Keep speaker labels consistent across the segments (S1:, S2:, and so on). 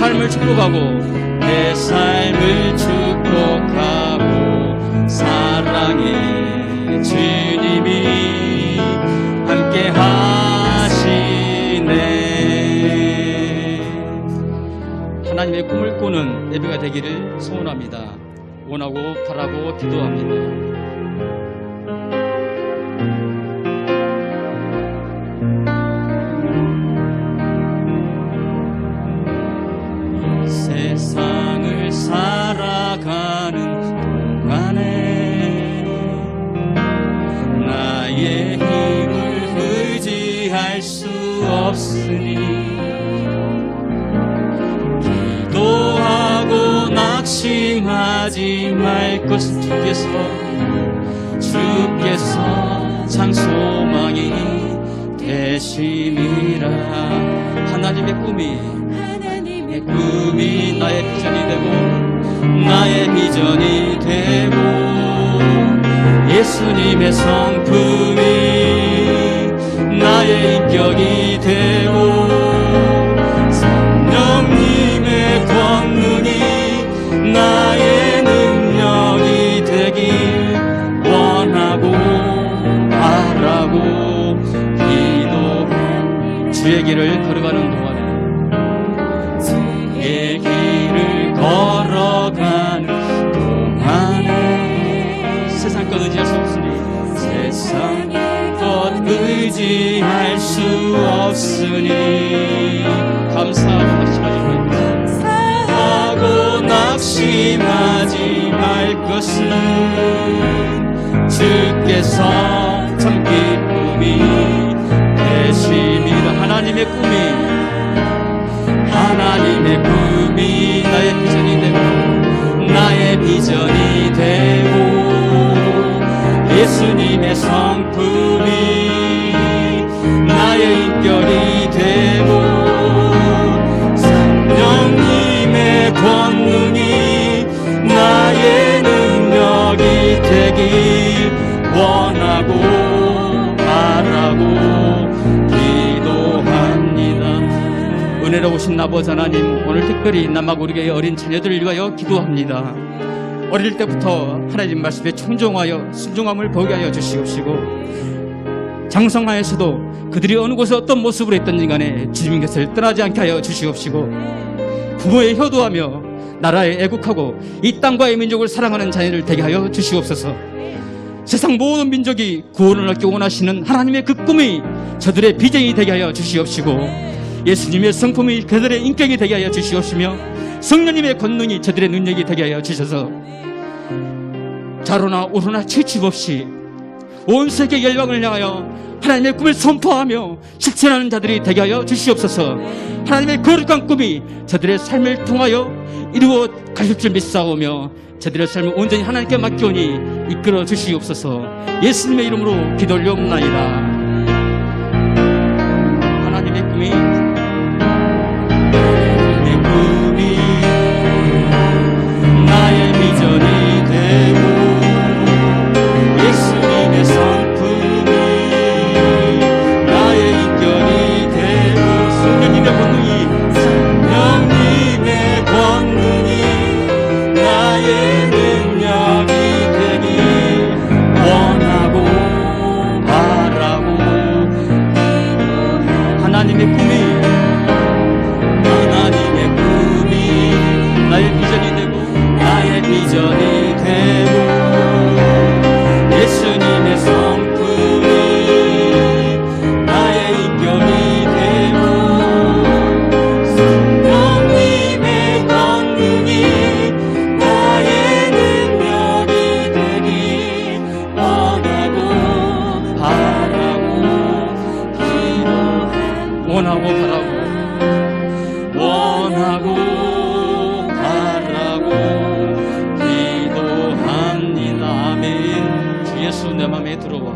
S1: 삶을 축복하고 내 삶을 축복하고 사랑의 주님이 함께 하시네. 하나님의 꿈을 꾸는 예배가 되기를 소원합니다. 원하고 바라고 기도합니다. 세상을 살아가는 동안에 나의 힘을 의지할 수 없으니 기도하고 낙심하지 말 것은 주께서 참 소망이 되심이라. 하나님의 꿈이 나의 비전이 되고 나의 비전이 되고 예수님의 성품이 나의 인격이 되고 성령님의 권능이 나의 능력이 되길 원하고 바라고 기도. 주의 길을 걸어가는 동안에 주의 길을 걸어가는 동안에 세상 것 의지할 수 없으니 세상 것 의지할 수 없으니 감사하고 낙심하지 말 것은 주께서 참 기쁨이 되심이라. 하나님의 꿈이 나의 비전이 되고 나의 비전이 되고 예수님의 성품이 나의 인격이 되고 성령님의 권능이 나의 능력이 되길 원하고 바라고 기도합니다. 은혜로우신 아버지 하나님, 오늘 특별히 남아구리교의 어린 자녀들을 위하여 기도합니다. 어릴 때부터 하나님 말씀에 청종하여 순종함을 보게 하여 주시옵시고 장성하에서도 그들이 어느 곳에 어떤 모습으로 있든지 간에 주님 곁을 떠나지 않게 하여 주시옵시고 부모의 효도하며 나라에 애국하고 이 땅과의 민족을 사랑하는 자녀를 되게 하여 주시옵소서. 세상 모든 민족이 구원을 얻기 원하시는 하나님의 그 꿈이 저들의 비전이 되게 하여 주시옵시고 예수님의 성품이 그들의 인격이 되게 하여 주시옵시며 성령님의 권능이 저들의 능력이 되게 하여 주셔서 좌로나 우로나 치치 없이 온 세계 열방을 향하여 하나님의 꿈을 선포하며 실천하는 자들이 되게 하여 주시옵소서. 하나님의 거룩한 꿈이 저들의 삶을 통하여 이루어 가실 줄 믿사오며 저들의 삶을 온전히 하나님께 맡기오니 이끌어 주시옵소서. 예수님의 이름으로 기도 올려옵나이다. 하나님의 꿈이 나의 비전이 되고 예수님의 성품이 나의 인격이 되고 성령님의 권능이 나의 능력이 되길 원하고 바라고 하나님의 꿈이 나의 비전이 되고 나의 비전이 되고 예수님의 성품이 나의 인격이 되고 성령님의 권능이 나의 능력이 되길 원하고 바라고 기도합니다. 원하고 예수 내 맘에 들어와.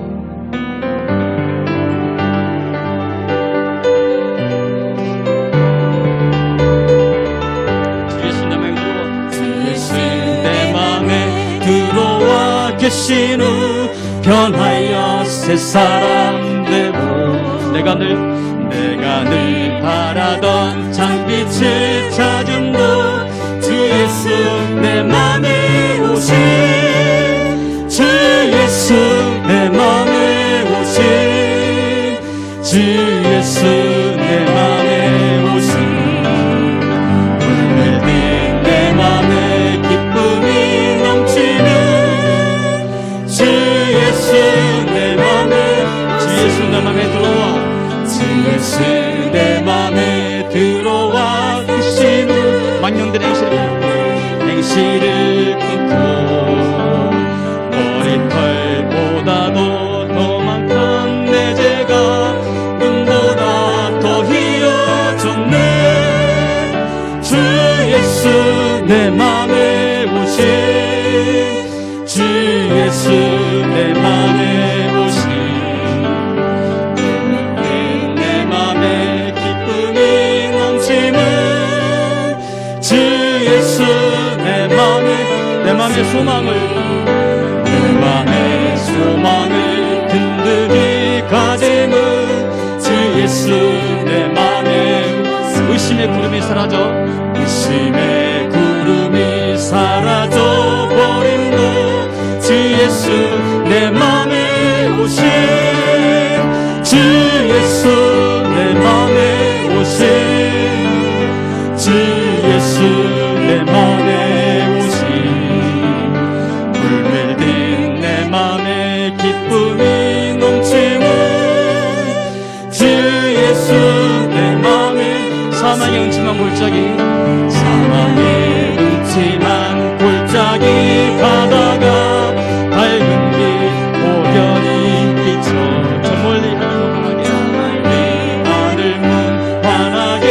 S1: 주 예수 내 맘에 들어와. 주 예수 내 맘에 들어와 계신 후 변하여 새 사람 되고 내가 늘 바라던 장빛을 찾은 맘의 소망을 내 맘의 소망을 든든히 가짐은 주 예수 내 맘에 의심의 구름이 사라져 의심의 구름이 사라져 버림도 주 예수 내 맘에 오신 주 예수 내 맘에 오신 주 예수 내 맘에 오신 물밀린 내 맘에 기쁨이 넘치는 주 예수 내 맘에 사망의 음침한 골짜기 사망의 음침한 골짜기 가다가 밝은 빛 오련히 비춰 저 멀리 하늘문 환하게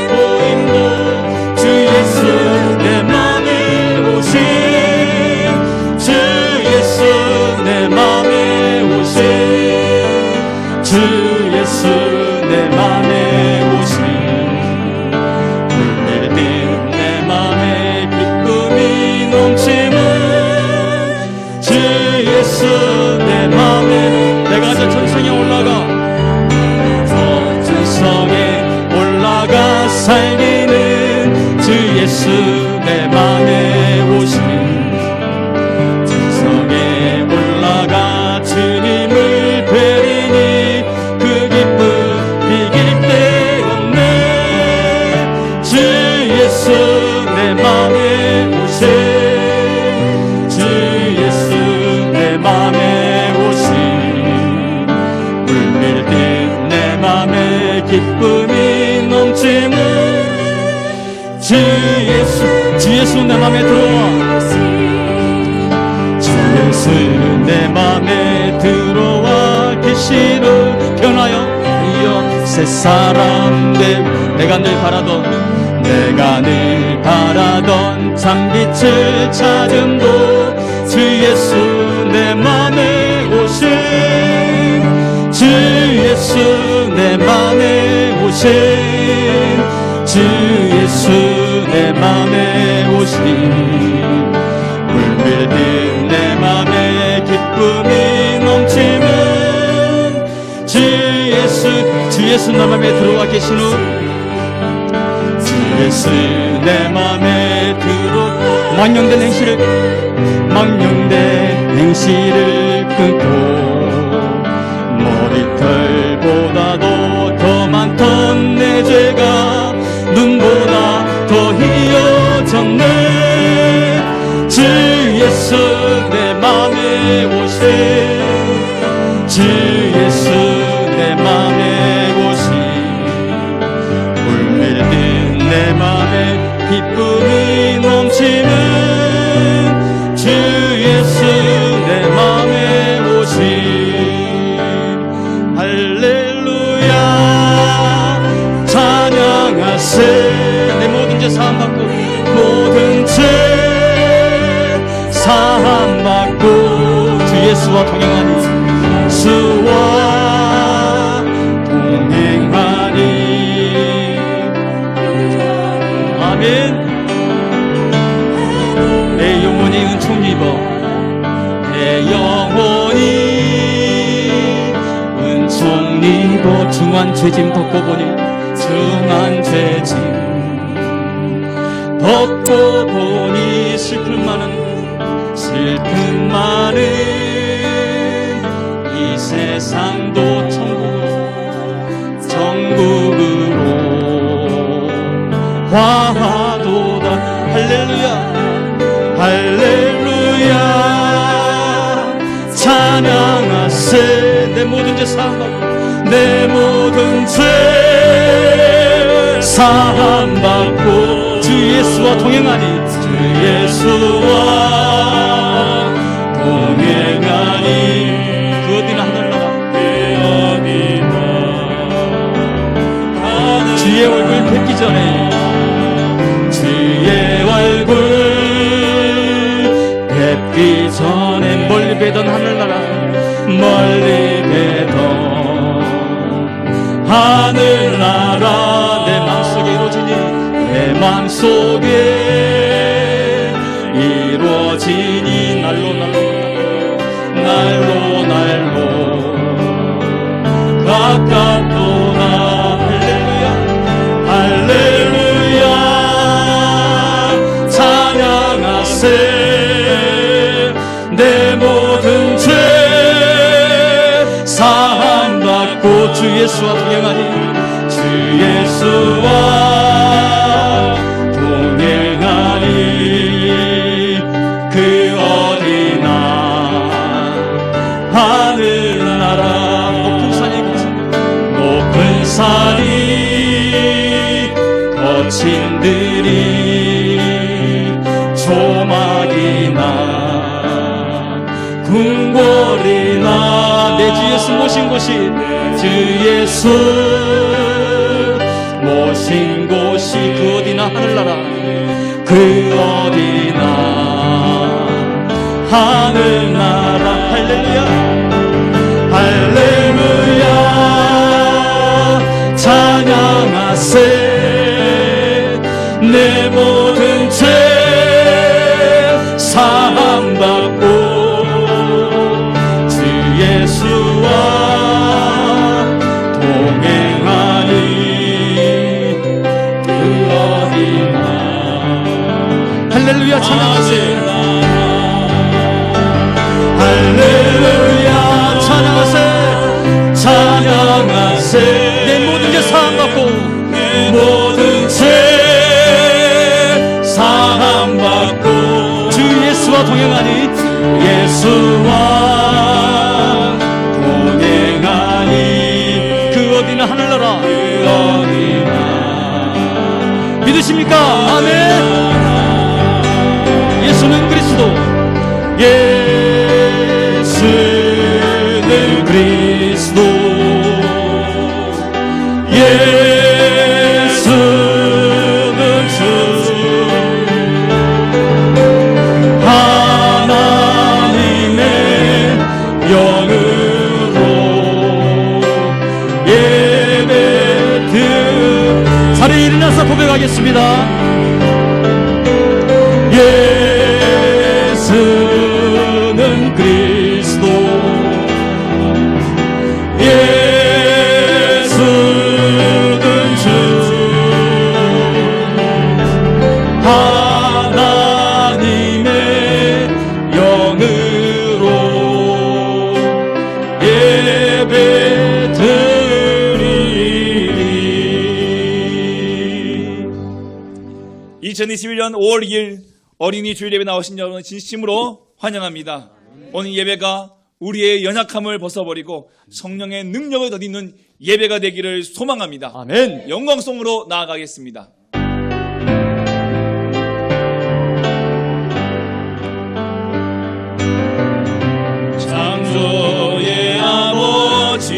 S1: 보임도 주 예수 내 맘에 오신 주 예수 내 맘에 오신 주 예수 내 맘에 오신 물밀린 내 맘에 기쁨이 넘치는 주 예수 내 맘에 내가 저 천성에 올라가 저 천성에 올라가 살리는 주 예수 내 맘에 오신 천성에 올라가 주님을 뵈리니 그 기쁨 비길 데 없네 주 예수 내 맘에 오신 주 예수 내 맘에 오신 물밀린 내 맘에 기쁨이 넘치는 주 예수 내 맘에 들어와 주 예수 내 맘에 들어와 계시를 변하여 이어 새 사람 내가 늘 바라던 참빛을 찾음도 주 예수 내 맘에 오신 주 예수 내 맘에 오신 주 예수 내 맘에 오신 물밀린 내 맘에 기쁨이 넘치는 주 예수 내 맘에 들어와 계신 후 주 예수 내 맘에 들어 망령된 행실을 끊고 머리털보다도 더 많던 내 죄가 눈보다 더 희어졌네 주 예수 내 맘에 오신 주 예수 내 맘에 오신 물밀린 내 맘에 기쁨이 넘치는 주 예수 내 맘에 오신 할렐루야 찬양하세 내 모든 죄 사함받고 모든 죄 사함받고 주 예수와 동행하니 주와 동행하니 아멘 내 영혼이 은총 입어 내 영혼이 은총 입어 중한 죄짐 덮고 보니 중한 죄짐 덮고 보니 슬픔 많은 이 세상도 천국으로 화하도다 할렐루야 할렐루야 찬양하세 내 모든 죄 사함받고 내 모든 죄 사함받고 주 예수와 동행하니 주 예수와 동행하니 그 어디나 하늘나라 주의 얼굴 뵙기 전에 주의 얼굴 뵙기 전에 멀리 뵈던 하늘나라 멀리 뵈던 하늘나라 내 맘속에 이루어지니 내 맘속에 이루어지니 날로 가깝도다. 할렐루야 찬양하세. 내 모든 죄 사함받고 주 예수와 동행하니 주 예수와 동행하니 그 어디나 하늘나라. 높은 산이 거친 들이 조막이나 궁궐이나 내 주 예수 모신 곳이 주 예수 모신 곳이 그 어디나 하늘나라 그 어디나 하늘나라. 할렐루야 할렐루야 찬양하세. 내 모든 죄 사함받고 주 예수와 동행하니 그 어디나. 할렐루야 찬양하세. 할렐루야 찬양하세. 찬양하세. 내 모든 죄 사함받고 내 모든 죄 사함받고 주 예수와 동행하니 예수와 동행하니 그 어디나 하늘나라 그 어디나. 믿으십니까? 아멘. 예수는 그리스도. 예수는 그리스도. 예수는 주 하나님의 영으로 예배드. 자리에 일어나서 고백하겠습니다. 예수는 그리스도. 예수는 주 하나님의 영으로 예배드리리.
S2: 2021년 5월 2일 어린이 주일 예배 나오신 여러분 진심으로 환영합니다. 오늘 예배가 우리의 연약함을 벗어버리고 성령의 능력을 덧입는 예배가 되기를 소망합니다.
S1: 아멘.
S2: 영광송으로 나아가겠습니다.
S1: 창조의 아버지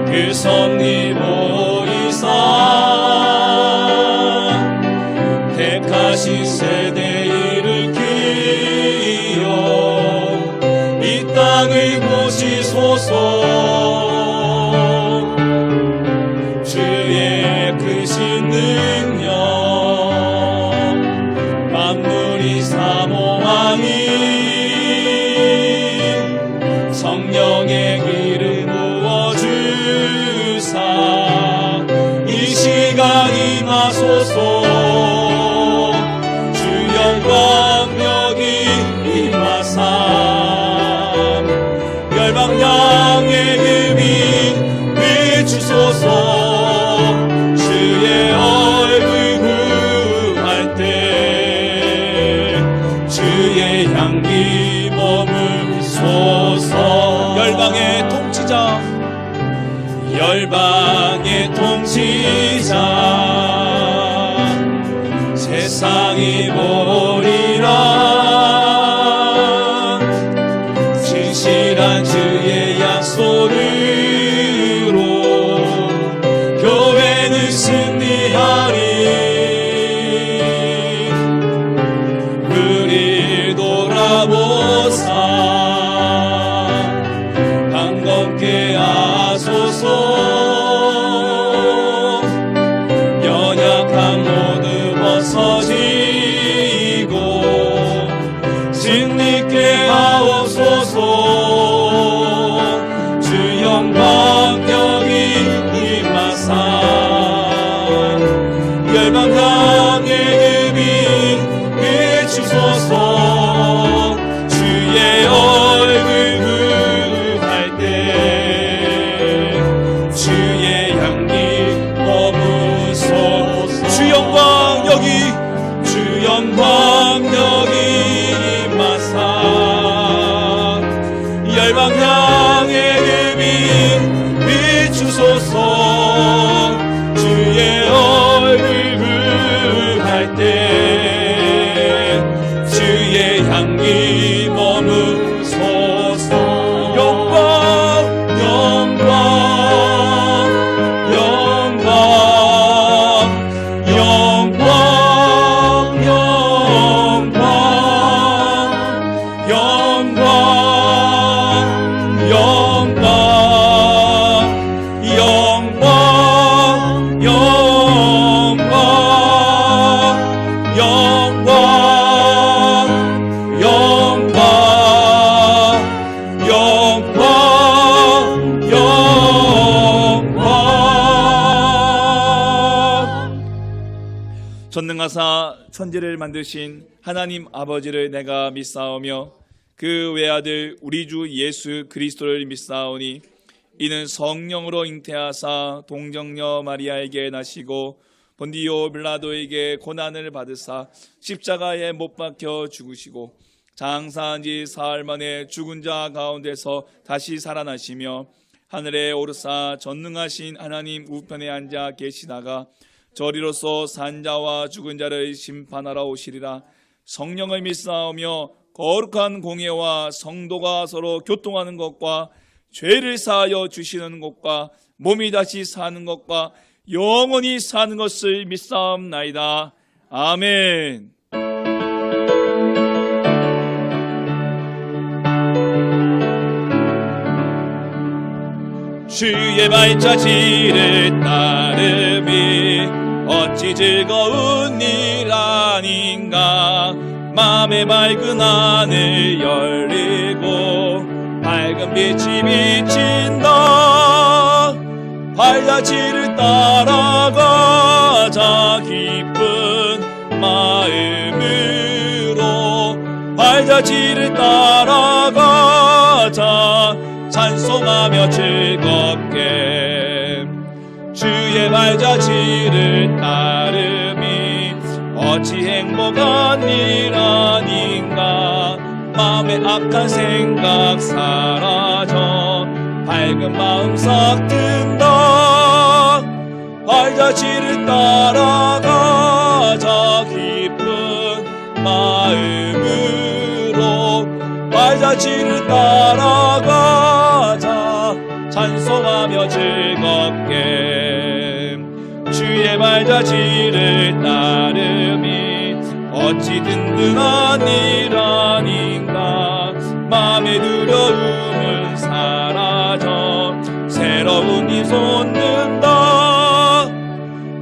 S1: 그 섭리보이사 택하신 세대 일으키어 이 땅을 보시소서. 주의 크신 능력 만물이 사모하니 성령의 기름 부어주사 이 시간 임하소서. 주 영광력이 임하사 열방양의 힘이 비추소서. 주의 얼굴 구할 때 주의 향기 머물소서. 열방의 통치자 열방의 통치자 세상이 보리라. 진실한 주의 약속으로 교회는 승리하리. 우리 돌아보사 강건케 하소서. 연약한 모두 벗어지고
S2: 전능하사 천지를 만드신 하나님 아버지를 내가 믿사오며 그 외아들 우리 주 예수 그리스도를 믿사오니 이는 성령으로 잉태하사 동정녀 마리아에게 나시고 본디오 빌라도에게 고난을 받으사 십자가에 못 박혀 죽으시고 장사한 지 사흘 만에 죽은 자 가운데서 다시 살아나시며 하늘에 오르사 전능하신 하나님 우편에 앉아 계시다가 저리로서 산자와 죽은 자를 심판하러 오시리라. 성령을 믿사오며 거룩한 공예와 성도가 서로 교통하는 것과 죄를 사하여 주시는 것과 몸이 다시 사는 것과 영원히 사는 것을 믿사옵나이다. 아멘. 주의 발자취를 따름이 어찌 즐거운 일 아닌가. 맘의 맑은 하늘 열리고 밝은 빛이 비친다. 발자취를 따라가자 기쁜 마음으로 발자취를 따라가자 찬송하며 즐겁게 주의 발자취를 따름이 어찌 행복한 일 아닌가. 마음의 악한 생각 사라져 밝은 마음 싹 든다. 발자취를 따라가자 기쁜 마음으로 발자취를 따라가자 찬송하며 즐겁게 주의 발자취를 따름이 어찌 든든한 일 아닌가. 마음의 두려움은 사라져 새로운 이 솟는다.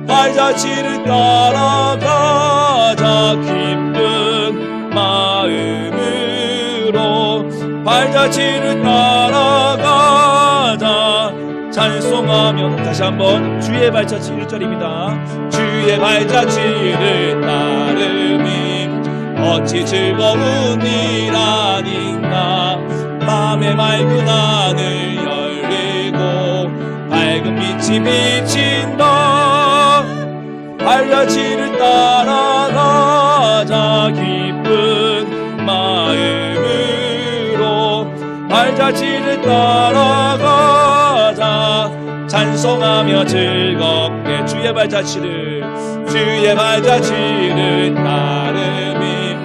S2: 발자취를 따라가자 기쁜 마음으로 발자취를 따라가자 찬송하며 다시 한번 주의 발자취 1절입니다. 주의 발자취를 따름이 어찌 즐거운 일 아닌가. 마음의 맑은 하늘 열리고 밝은 빛이 비친다. 발자취를 따라가자 기쁜 마음으로 발자취를 따라가자 찬송하며 즐겁게 주의 발자취를 따름이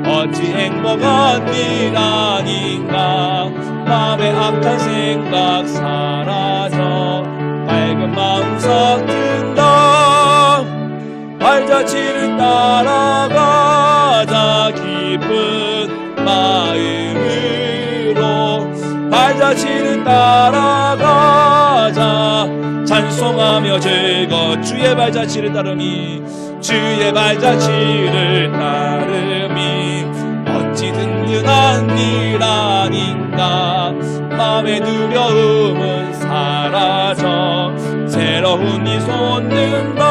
S2: 어찌 행복한 일 아닌가. 마음의 악한 생각 사라져 밝은 마음 싹 든다. 발자취를 따라가자 기쁜 마음으로 발자취를 따라가자 찬송하며 주의 발자취를 따름이 주의 발자취를 따름이 어찌 든든한 일 아닌가. 마음의 두려움은 사라져 새로운 이 솟는다.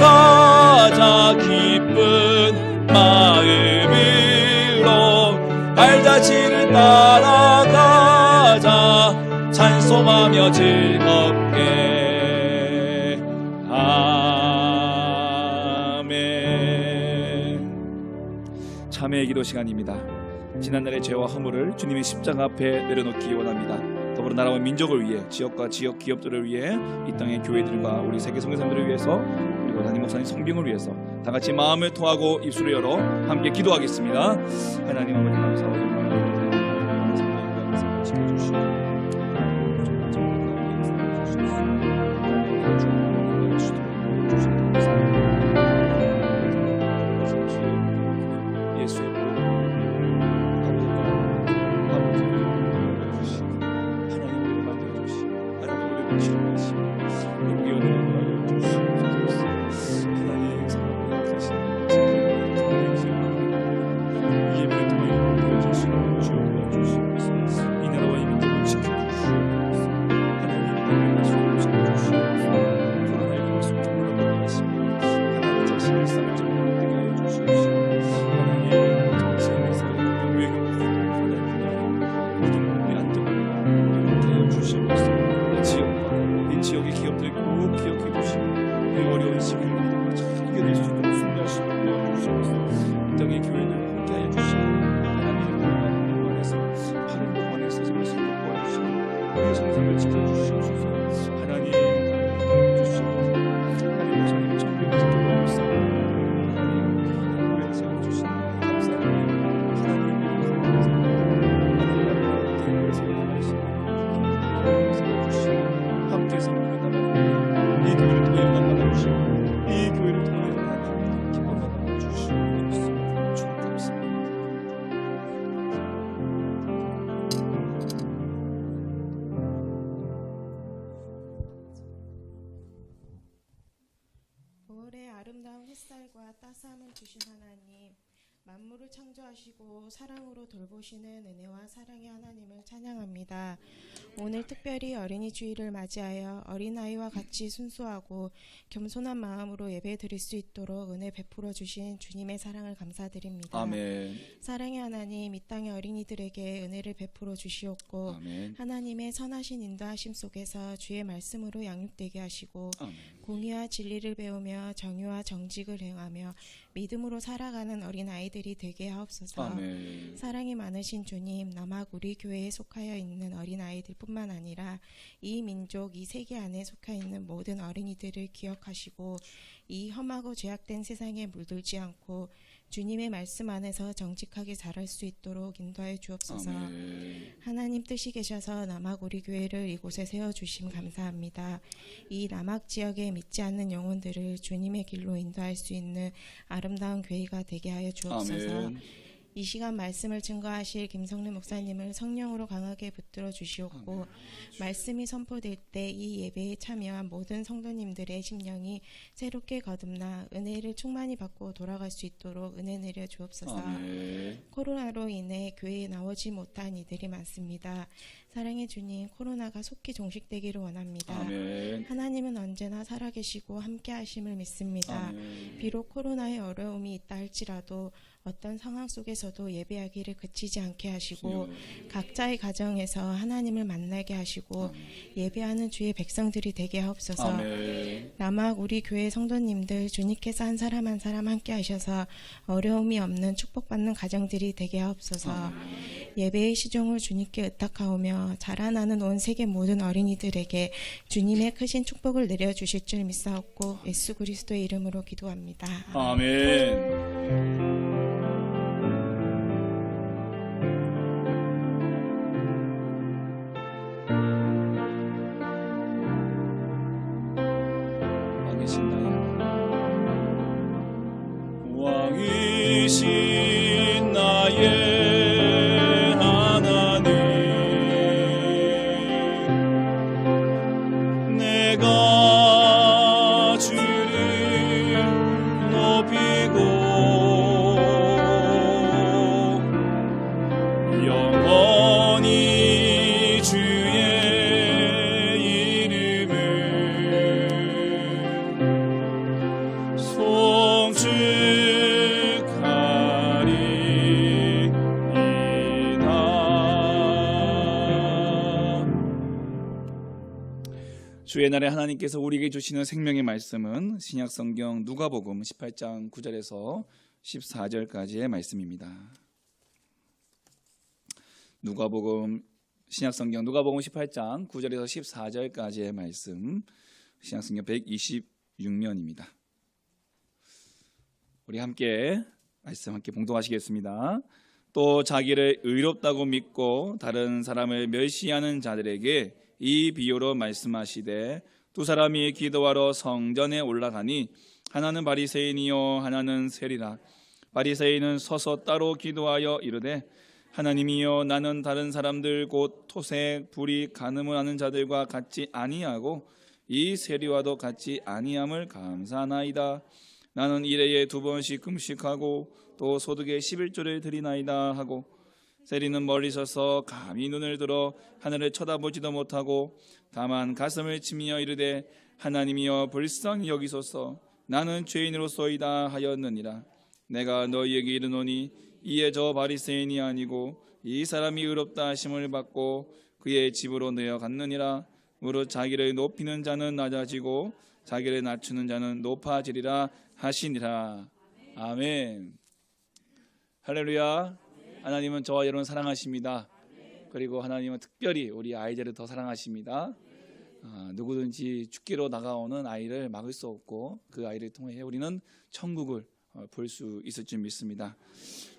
S2: 따라가자 기쁜 마음으로 발자취를 따라가자 찬송하며 즐겁게 아멘. 참회의 기도 시간입니다. 지난날의 죄와 허물을 주님의 십자가 앞에 내려놓기 원합니다. 더불어 나라와 민족을 위해 지역과 지역 기업들을 위해 이 땅의 교회들과 우리 세계 성교사님들을 위해서 그리고 담임 목사님 성빙을 위해서 다 같이 마음을 토하고 입술을 열어 함께 기도하겠습니다. 하나님 아버지 감사합니다. 지켜주시고 확대해서 보내달라고 이 교회를 통해 영광 받아주시고 이 교회를 통해 하나님 기쁨 받아주시고 있습니다. 주님 감사합니다.
S3: 올해 아름다운 햇살과 따스함을 주신 하나님, 만물을 창조하시고 사랑으로 돌보시는 은혜와 사랑의 하나님을 찬양합니다. 오늘 특별히 어린이 주일을 맞이하여 어린아이와 같이 순수하고 겸손한 마음으로 예배 드릴 수 있도록 은혜 베풀어 주신 주님의 사랑을 감사드립니다.
S2: 아멘.
S3: 사랑의 하나님, 이 땅의 어린이들에게 은혜를 베풀어 주시옵고
S2: 아멘.
S3: 하나님의 선하신 인도하심 속에서 주의 말씀으로 양육되게 하시고
S2: 아멘.
S3: 공의와 진리를 배우며 정의와 정직을 행하며 믿음으로 살아가는 어린 아이들이 되게 하옵소서.
S2: 아멘.
S3: 사랑이 많으신 주님, 남학 우리 교회에 속하여 있는 어린 아이들뿐만 아니라 이 민족, 이 세계 안에 속해 있는 모든 어린이들을 기억하시고 이 험하고 죄악된 세상에 물들지 않고 주님의 말씀 안에서 정직하게 자랄 수 있도록 인도하여 주옵소서.
S2: 아멘.
S3: 하나님 뜻이 계셔서 남학 우리 교회를 이곳에 세워주심 감사합니다. 이 남학 지역에 믿지 않는 영혼들을 주님의 길로 인도할 수 있는 아름다운 교회가 되게 하여 주옵소서.
S2: 아멘.
S3: 이 시간 말씀을 증거하실 김성래 목사님을 성령으로 강하게 붙들어 주시옵고 말씀이 선포될 때 이 예배에 참여한 모든 성도님들의 심령이 새롭게 거듭나 은혜를 충만히 받고 돌아갈 수 있도록 은혜 내려 주옵소서.
S2: 아멘.
S3: 코로나로 인해 교회에 나오지 못한 이들이 많습니다. 사랑의 주님, 코로나가 속히 종식되기를 원합니다.
S2: 아멘.
S3: 하나님은 언제나 살아계시고 함께 하심을 믿습니다.
S2: 아멘.
S3: 비록 코로나의 어려움이 있다 할지라도 어떤 상황 속에서도 예배하기를 그치지 않게 하시고 각자의 가정에서 하나님을 만나게 하시고 예배하는 주의 백성들이 되게 하옵소서.
S2: 아멘.
S3: 남학 우리 교회 성도님들 주님께서 한 사람 한 사람 함께 하셔서 어려움이 없는 축복받는 가정들이 되게 하옵소서. 예배의 시종을 주님께 의탁하오며 자라나는 온 세계 모든 어린이들에게 주님의 크신 축복을 내려주실 줄 믿사옵고 예수 그리스도의 이름으로 기도합니다.
S2: 아멘. 왕이신 나의 하나님, 내가 주를 높이고 영원히 주의 이름을 주의 날에 하나님께서 우리에게 주시는 생명의 말씀은 신약성경 누가복음 18장 9절에서 14절까지의 말씀입니다. 신약성경 누가복음 18장 9절에서 14절까지의 말씀, 신약성경 126면입니다. 우리 함께 말씀 함께 봉독하시겠습니다. 또 자기를 의롭다고 믿고 다른 사람을 멸시하는 자들에게 이 비유로 말씀하시되, 두 사람이 기도하러 성전에 올라가니 하나는 바리새인이요 하나는 세리라. 바리새인은 서서 따로 기도하여 이르되, 하나님이여, 나는 다른 사람들 곧 토색, 불의, 간음을 하는 자들과 같지 아니하고 이 세리와도 같지 아니함을 감사하나이다. 나는 일해에 2번씩 금식하고 또 소득의 11조를 드리나이다 하고, 세리는 멀리 서서 감히 눈을 들어 하늘을 쳐다보지도 못하고 다만 가슴을 치며 이르되, 하나님이여 불쌍히 여기소서, 나는 죄인으로소이다 하였느니라. 내가 너희에게 이르노니 이에 저 바리새인이 아니고 이 사람이 의롭다 하심을 받고 그의 집으로 내어갔느니라. 무릇 자기를 높이는 자는 낮아지고 자기를 낮추는 자는 높아지리라 하시니라. 아멘. 할렐루야. 하나님은 저와 여러분 사랑하십니다. 그리고 하나님은 특별히 우리 아이들을 더 사랑하십니다. 누구든지 죽기로 다가오는 아이를 막을 수 없고 그 아이를 통해 우리는 천국을 볼 수 있을 줄 믿습니다.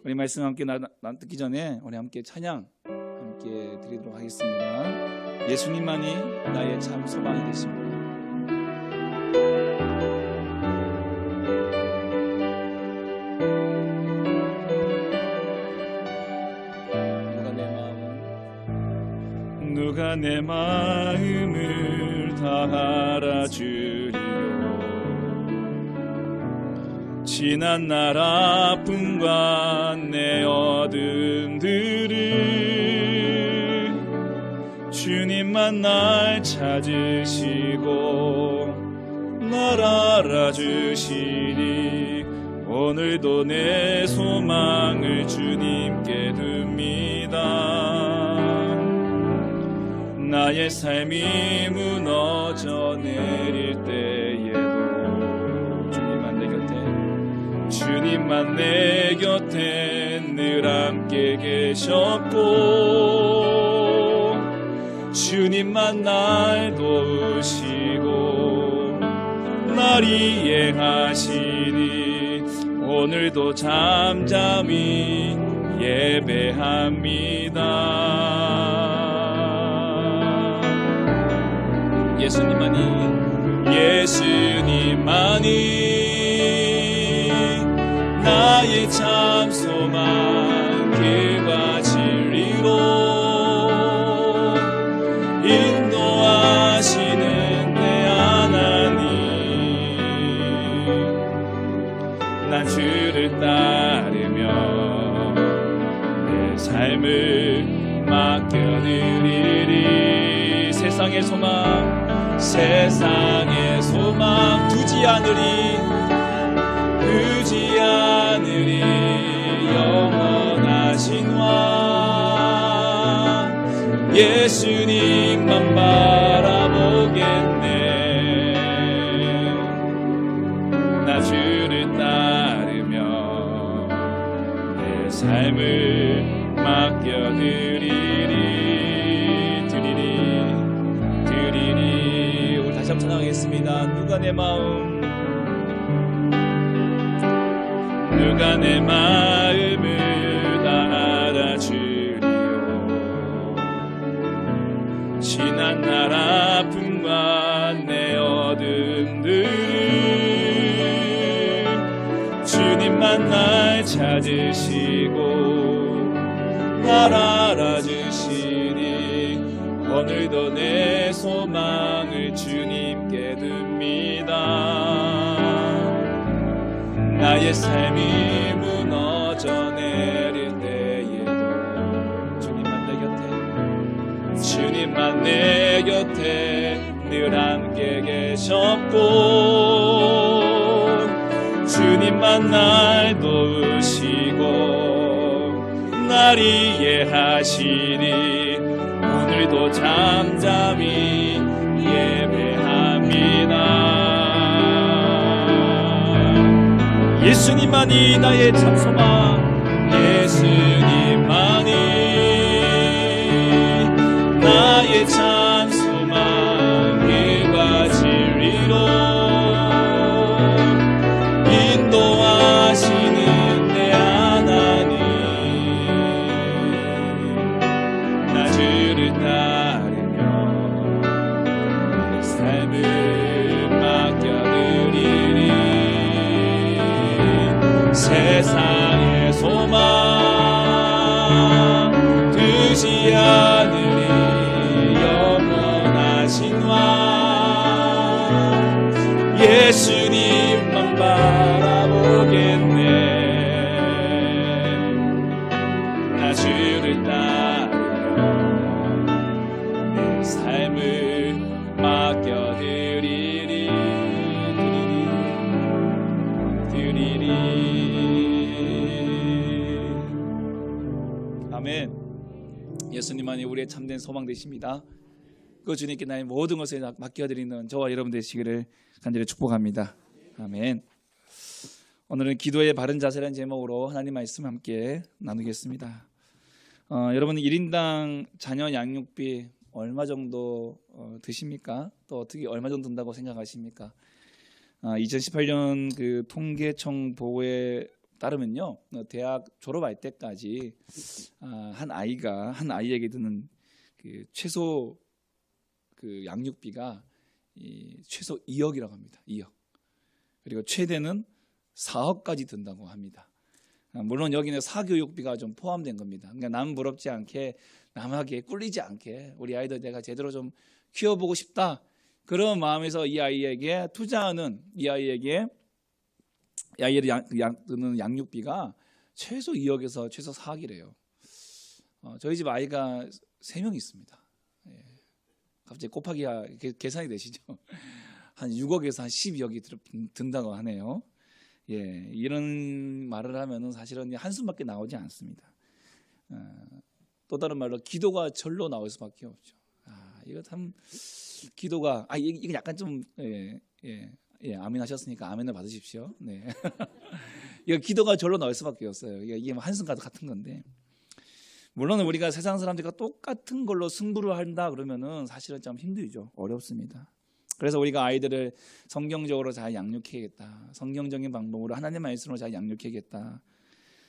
S2: 우리 말씀 함께 듣기 전에 우리 함께 찬양 함께 드리도록 하겠습니다. 예수님만이 나의 참 소망이 되십니다. 누가 내 마음을 다 알아주리요. 지난 날 아픔과 내 어둠들을 주님만 날 찾으시고 날 알아주시니 오늘도 내 소망을 주님께 둡니다. 나의 삶이 무너져 내릴 때에도 주님만 내 곁에 늘 함께 계셨고 주님만 날 도우시고 날 이행하시니 오늘도 잠잠히 예배합니다. 예수님만이 나의 참 소망 길과 진리로 인도하시는 내 하나님. 난 주를 따르며 내 삶을 맡겨드리리. 세상의 소망 두지 않으리 영원하신 왕 예수님만 바라보겠네. 나 주를 따르며 내 삶을 맡겨드리리. 우리 다시 한번 찬양하겠습니다. 누가 내 마음을 다 알아주리요. 지난 날 아픔과 내 어둠들을 주님만 날 찾으시고 날 알아주시니 오늘도 내 소망을 주님께 둡니다. 나의 삶이 무너져 내릴 때에도 주님만 내 곁에 늘 함께 계셨고 주님만 날 도우시고 날 이해하시니 오늘도 잠잠히 예배합니다. 예수님만이 나의 참 소망 예수님만이 나의 참 소망 길과 진리로 인도하시는 내 하나님. 나 주를 따르며 내 삶을 맡겨드리리. 세상의 소망 두지 않으리 영원하신 왕 예수님만 바라보겠네. 나 주를 따르며 내 삶을 맡겨드리리. 아멘. 예수님만이 우리의 참된 소망 되십니다. 그 주님께 나의 모든 것을 맡겨드리는 저와 여러분 되시기를 간절히 축복합니다. 아멘. 오늘은 기도의 바른 자세라는 제목으로 하나님 말씀 함께 나누겠습니다. 여러분 1인당 자녀 양육비 얼마 정도 드십니까? 또 어떻게 얼마 정도 든다고 생각하십니까? 2018년 그 통계청 보고에 따르면요, 대학 졸업할 때까지 한 아이에게 드는 그 최소 그 양육비가 최소 2억이라고 합니다. 2억. 그리고 최대는 4억까지 든다고 합니다. 물론 여기는 사교육비가 좀 포함된 겁니다. 그러니까 남 부럽지 않게, 남에게 꿀리지 않게 우리 아이들 내가 제대로 좀 키워보고 싶다, 그런 마음에서 이 아이에게 투자하는, 이 아이에게 드는 양육비가 최소 2억에서 최소 4억이래요. 저희 집 아이가 3명 있습니다. 예. 갑자기 곱하기가 계산이 되시죠? 한 6억에서 한 12억이 든다고 하네요. 예, 이런 말을 하면은 사실은 한숨밖에 나오지 않습니다. 또 다른 말로 기도가 절로 나올 수밖에 없죠. 이거 참 기도가 이게 약간 좀 아멘 하셨으니까 아멘을 받으십시오. 네. 이거 기도가 절로 나올 수밖에 없어요. 이게 한숨 같은 건데, 물론 우리가 세상 사람들과 똑같은 걸로 승부를 한다 그러면은 사실은 좀 힘들죠. 어렵습니다. 그래서 우리가 아이들을 성경적으로 잘 양육해야겠다, 성경적인 방법으로 하나님 말씀으로 잘 양육해야겠다,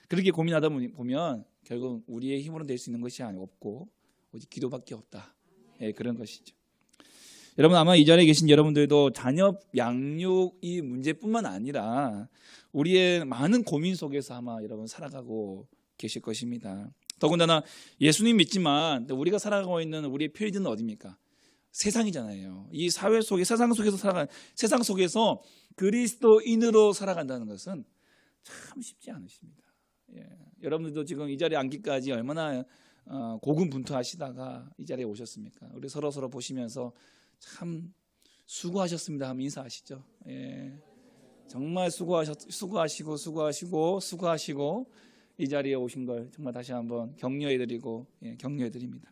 S2: 그렇게 고민하다 보면 결국 우리의 힘으로 될 수 있는 것이 없고 오직 기도밖에 없다. 예, 그런 것이죠. 여러분, 아마 이 자리에 계신 여러분들도 자녀 양육이 문제뿐만 아니라 우리의 많은 고민 속에서 아마 여러분 살아가고 계실 것입니다. 더군다나 예수님 믿지만 우리가 살아가고 있는 우리의 필드는 어디입니까? 세상이잖아요. 이 사회 속에, 세상 속에서 그리스도인으로 살아간다는 것은 참 쉽지 않으십니다. 예. 여러분들도 지금 이 자리에 앉기까지 얼마나 고군분투하시다가 이 자리에 오셨습니까? 우리 서로 보시면서 참 수고하셨습니다 하면 인사하시죠. 예. 정말 수고하시고 이 자리에 오신 걸 정말 다시 한번 격려해드리고 격려해드립니다.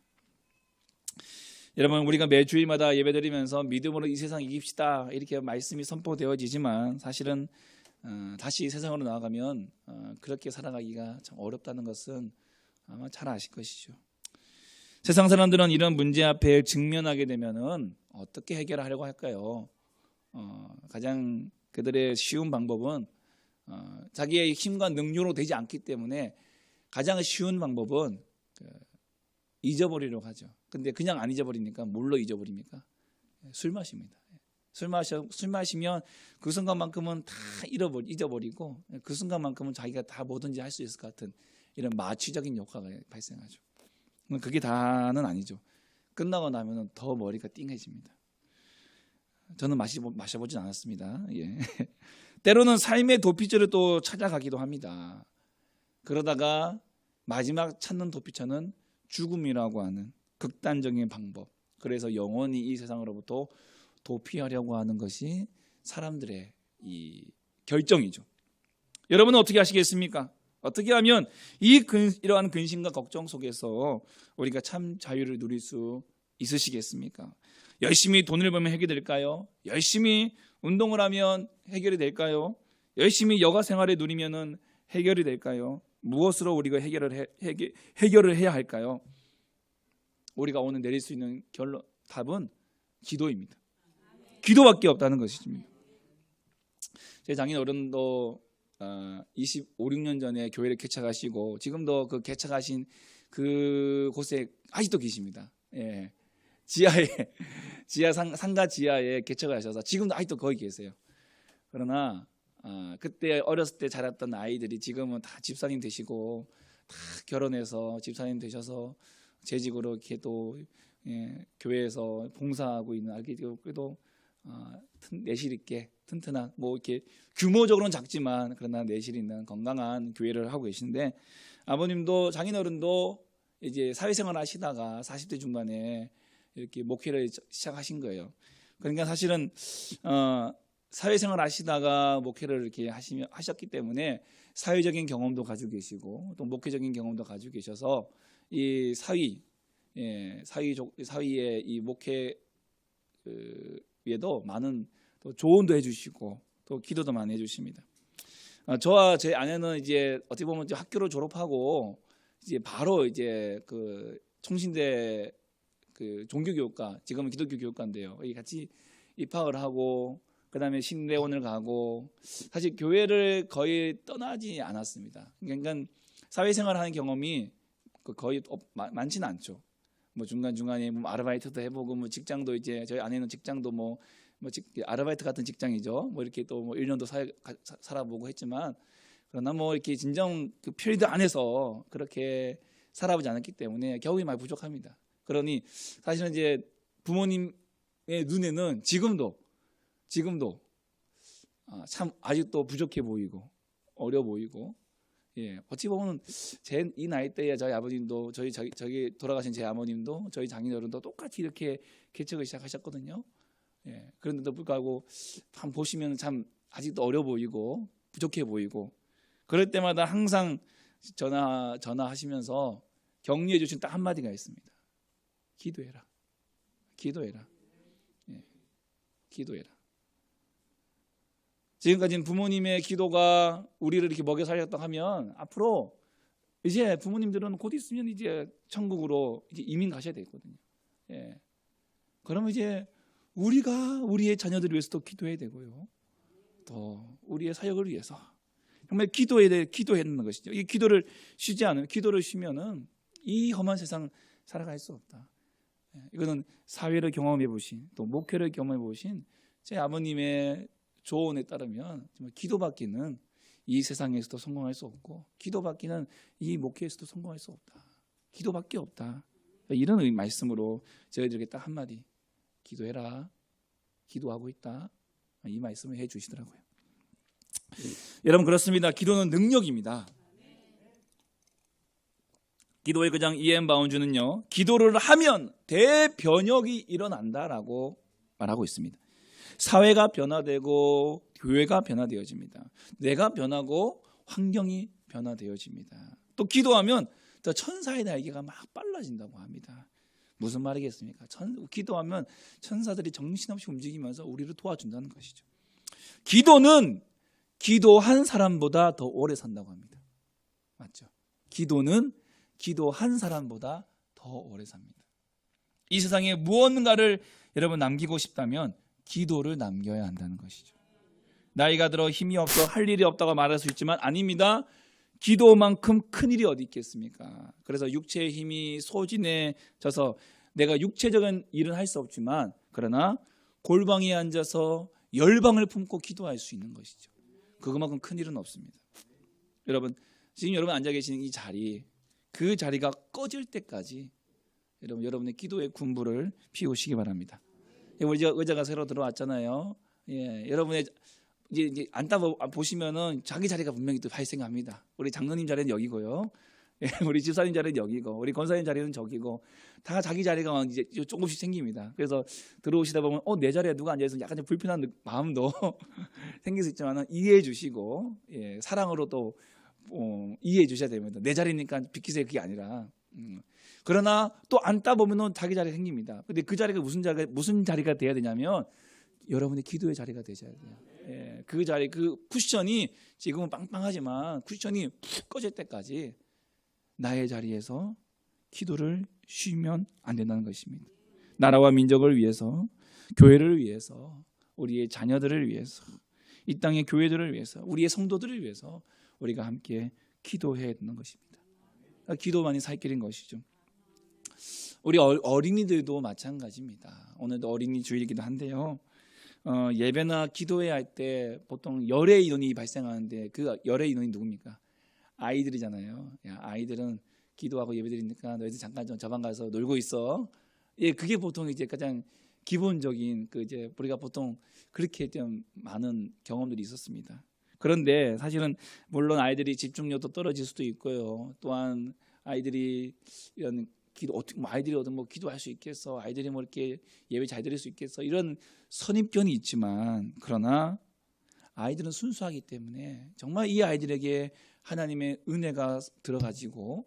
S2: 여러분, 우리가 매주일마다 예배드리면서 믿음으로 이 세상 이깁시다 이렇게 말씀이 선포되어지지만 사실은 다시 세상으로 나아가면 그렇게 살아가기가 참 어렵다는 것은 아마 잘 아실 것이죠. 세상 사람들은 이런 문제 앞에 직면하게 되면은 어떻게 해결하려고 할까요? 가장 그들의 쉬운 방법은 자기의 힘과 능력으로 되지 않기 때문에 가장 쉬운 방법은 잊어버리려고 하죠. 근데 그냥 안 잊어버리니까 뭘로 잊어버립니까? 술 마십니다. 술 마시면 그 순간만큼은 다 잊어버리고 그 순간만큼은 자기가 다 뭐든지 할 수 있을 것 같은 이런 마취적인 효과가 발생하죠. 그게 다는 아니죠. 끝나고 나면 더 머리가 띵해집니다. 저는 마셔보진 않았습니다. 예. 때로는 삶의 도피처를 또 찾아가기도 합니다. 그러다가 마지막 찾는 도피처는 죽음이라고 하는 극단적인 방법. 그래서 영원히 이 세상으로부터 도피하려고 하는 것이 사람들의 이 결정이죠. 여러분은 어떻게 하시겠습니까? 어떻게 하면 이러한 근심과 걱정 속에서 우리가 참 자유를 누릴 수 있으시겠습니까? 열심히 돈을 벌면 해결될까요? 열심히 운동을 하면 해결이 될까요? 열심히 여가 생활을 누리면 해결이 될까요? 무엇으로 우리가 해결을 해야 할까요? 우리가 오늘 내릴 수 있는 답은 기도입니다. 기도밖에 없다는 것입니다. 제 장인 어른도 25-6년 전에 교회를 개척하시고 지금도 그 개척하신 그 곳에 아직도 계십니다. 예. 상가 지하에 개척을 하셔서 지금도 아직도 거기 계세요. 그러나 그때 어렸을 때 자랐던 아이들이 지금은 다 집사님 되시고 다 결혼해서 집사님 되셔서 재직으로 이렇게 또 교회에서 봉사하고 있는 그래도 내실 있게 튼튼한 이렇게 규모적으로는 작지만 그러나 내실 있는 건강한 교회를 하고 계신데, 아버님도 장인어른도 이제 사회생활 하시다가 40대 중반에 이렇게 목회를 시작하신 거예요. 그러니까 사실은 사회생활 하시다가 목회를 이렇게 하셨기 때문에 사회적인 경험도 가지고 계시고 또 목회적인 경험도 가지고 계셔서 이 사위의 이 목회 위에도 많은 또 조언도 해주시고 또 기도도 많이 해주십니다. 저와 제 아내는 이제 어떻게 보면 이제 학교를 졸업하고 이제 바로 이제 그 총신대 그 종교교육과, 지금은 기독교 교육과인데요. 여기 같이 입학을 하고 그다음에 신대원을 가고 사실 교회를 거의 떠나지 않았습니다. 그러니까 사회생활하는 경험이 거의 많지는 않죠. 뭐 중간중간에 뭐 아르바이트도 해보고 뭐 직장도 이제 저희 아내는 직장도 아르바이트 같은 직장이죠. 뭐 이렇게 또 뭐 1년도 살아보고 했지만 그러나 뭐 이렇게 진정 그 필드 안에서 그렇게 살아보지 않았기 때문에 경험이 많이 부족합니다. 그러니 사실은 이제 부모님의 눈에는 지금도 참 아직도 부족해 보이고 어려 보이고, 예, 어찌 보면 제 이 나이 때에 저희 아버님도 저기 돌아가신 제 아버님도 저희 장인어른도 똑같이 이렇게 개척을 시작하셨거든요. 예, 그런데도 불구하고 한 보시면 참 아직도 어려 보이고 부족해 보이고, 그럴 때마다 항상 전화하시면서 격려해 주신 딱 한마디가 있습니다. 기도해라. 기도해라. 예, 기도해라. 지금까지는 부모님의 기도가 우리를 이렇게 먹여 살렸다 하면 앞으로 이제 부모님들은 곧 있으면 이제 천국으로 이제 이민 가셔야 되거든요. 예. 그러면 이제 우리가 우리의 자녀들을 위해서도 기도해야 되고요. 또 우리의 사역을 위해서 정말 기도해야 되는 것이죠. 이 기도를 쉬지 않으면, 기도를 쉬면은 이 험한 세상 살아갈 수 없다. 예. 이거는 사회를 경험해 보신, 또 목회를 경험해 보신 제 아버님의 조언에 따르면 정말 기도받기는 이 세상에서도 성공할 수 없고, 기도받기는 이 목회에서도 성공할 수 없다. 기도밖에 없다. 이런 말씀으로 저희들에게 딱 한마디, 기도해라, 기도하고 있다, 이 말씀을 해주시더라고요. 여러분, 그렇습니다. 기도는 능력입니다. 기도의 그장 이엠 바운주는요, 기도를 하면 대변혁이 일어난다라고 말하고 있습니다. 사회가 변화되고 교회가 변화되어집니다. 내가 변하고 환경이 변화되어집니다. 또 기도하면 또 천사의 날개가 막 빨라진다고 합니다. 무슨 말이겠습니까? 기도하면 천사들이 정신없이 움직이면서 우리를 도와준다는 것이죠. 기도는 기도한 사람보다 더 오래 산다고 합니다. 맞죠? 기도는 기도한 사람보다 더 오래 삽니다. 이 세상에 무언가를 여러분 남기고 싶다면 기도를 남겨야 한다는 것이죠. 나이가 들어 힘이 없어 할 일이 없다고 말할 수 있지만 아닙니다. 기도만큼 큰 일이 어디 있겠습니까? 그래서 육체의 힘이 소진해져서 내가 육체적인 일은 할 수 없지만, 그러나 골방에 앉아서 열방을 품고 기도할 수 있는 것이죠. 그것만큼 큰 일은 없습니다. 여러분, 지금 여러분 앉아 계시는 이 자리, 그 자리가 꺼질 때까지 여러분의 기도의 군부를 피우시기 바랍니다. 의자가 새로 들어왔잖아요. 예, 여러분의 이제 앉다 보시면은 자기 자리가 분명히 또 발생합니다. 우리 장로님 자리는 여기고요. 예, 우리 집사님 자리는 여기고, 우리 권사님 자리는 저기고, 다 자기 자리가 이제 조금씩 생깁니다. 그래서 들어오시다 보면 내 자리에 누가 앉아 있으면 약간 좀 불편한 마음도 생길 수 있지만은 이해해 주시고, 예, 사랑으로 또 이해해 주셔야 됩니다. 내 자리니까 비키세요, 그게 아니라. 그러나 또 앉다 보면은 자기 자리가 생깁니다. 근데 그 자리가 무슨 자리가 돼야 되냐면 여러분의 기도의 자리가 되셔야 돼요. 예, 그 자리, 그 쿠션이 지금은 빵빵하지만 쿠션이 푹 꺼질 때까지 나의 자리에서 기도를 쉬면 안 된다는 것입니다. 나라와 민족을 위해서, 교회를 위해서, 우리의 자녀들을 위해서, 이 땅의 교회들을 위해서, 우리의 성도들을 위해서 우리가 함께 기도해야 되는 것입니다. 기도만이 살 길인 것이죠. 우리 어린이들도 마찬가지입니다. 오늘도 어린이 주일이기도 한데요. 예배나 기도회 할 때 보통 열의 인원이 발생하는데 그 열의 인원이 누굽니까? 아이들이잖아요. 아이들은 기도하고 예배드리니까 너희들 잠깐 좀 저방 가서 놀고 있어. 예, 그게 보통 이제 가장 기본적인 이제 우리가 보통 그렇게 좀 많은 경험들이 있었습니다. 그런데 사실은 물론 아이들이 집중력도 떨어질 수도 있고요. 또한 아이들이 이런 아이들이 기도할 수 있겠어? 아이들이 이렇게 예배 잘 드릴 수 있겠어? 이런 선입견이 있지만, 그러나 아이들은 순수하기 때문에 정말 이 아이들에게 하나님의 은혜가 들어가지고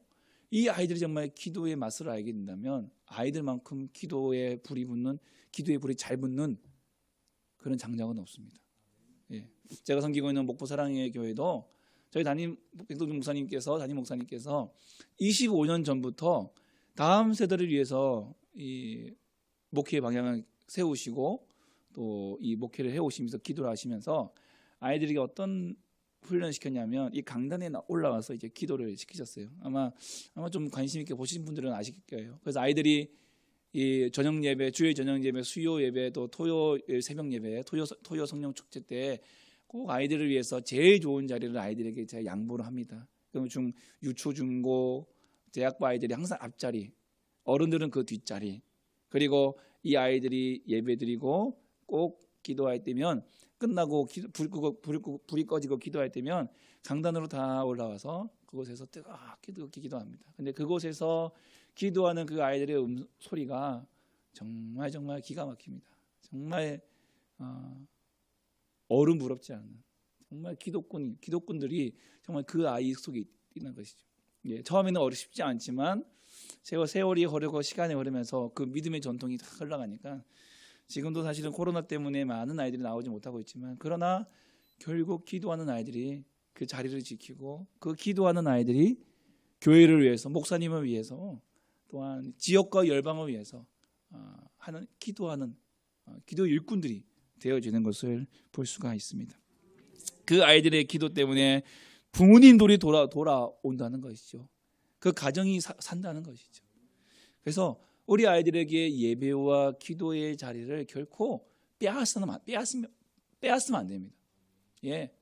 S2: 이 아이들이 정말 기도의 맛을 알게 된다면 아이들만큼 기도의 불이 잘 붙는 그런 장작은 없습니다. 예. 제가 섬기고 있는 목포 사랑의 교회도 저희 담임 목사님께서 25년 전부터 다음 세대를 위해서 이 목회의 방향을 세우시고 또 이 목회를 해오시면서 기도를 하시면서 아이들에게 어떤 훈련시켰냐면 이 강단에 올라와서 이제 기도를 시키셨어요. 아마 좀 관심 있게 보신 분들은 아실 거예요. 그래서 아이들이 이 저녁 예배, 주일 저녁 예배, 수요 예배, 또 토요일 새벽 예배, 토요 성령 축제 때 꼭 아이들을 위해서 제일 좋은 자리를 아이들에게 제가 양보를 합니다. 그럼 유초 중고 대학부 아이들이 항상 앞자리, 어른들은 그 뒷자리. 그리고 이 아이들이 예배드리고 꼭 기도할 때면 끝나고 불이 꺼지고 기도할 때면 강단으로 다 올라와서 그곳에서 뜨겁게 기도합니다. 근데 그곳에서 기도하는 그 아이들의 소리가 정말 기가 막힙니다. 정말 어른 부럽지 않은 정말 기도꾼들이 정말 그 아이 속에 있는 것이죠. 예, 처음에는 어렵지 않지만 세월이 흐르고 시간이 흐르면서 그 믿음의 전통이 다 흘러가니까 지금도 사실은 코로나 때문에 많은 아이들이 나오지 못하고 있지만 그러나 결국 기도하는 아이들이 그 자리를 지키고 그 기도하는 아이들이 교회를 위해서 목사님을 위해서 또한 지역과 열방을 위해서 기도하는 기도 일꾼들이 되어지는 것을 볼 수가 있습니다. 그 아이들의 기도 때문에 부모님들이 돌아온다는 것이죠. 그 가정이 산다는 것이죠. 그래서 우리 아이들에게 예배와 기도의 자리를 결코 빼앗으면 안 됩니다. 예,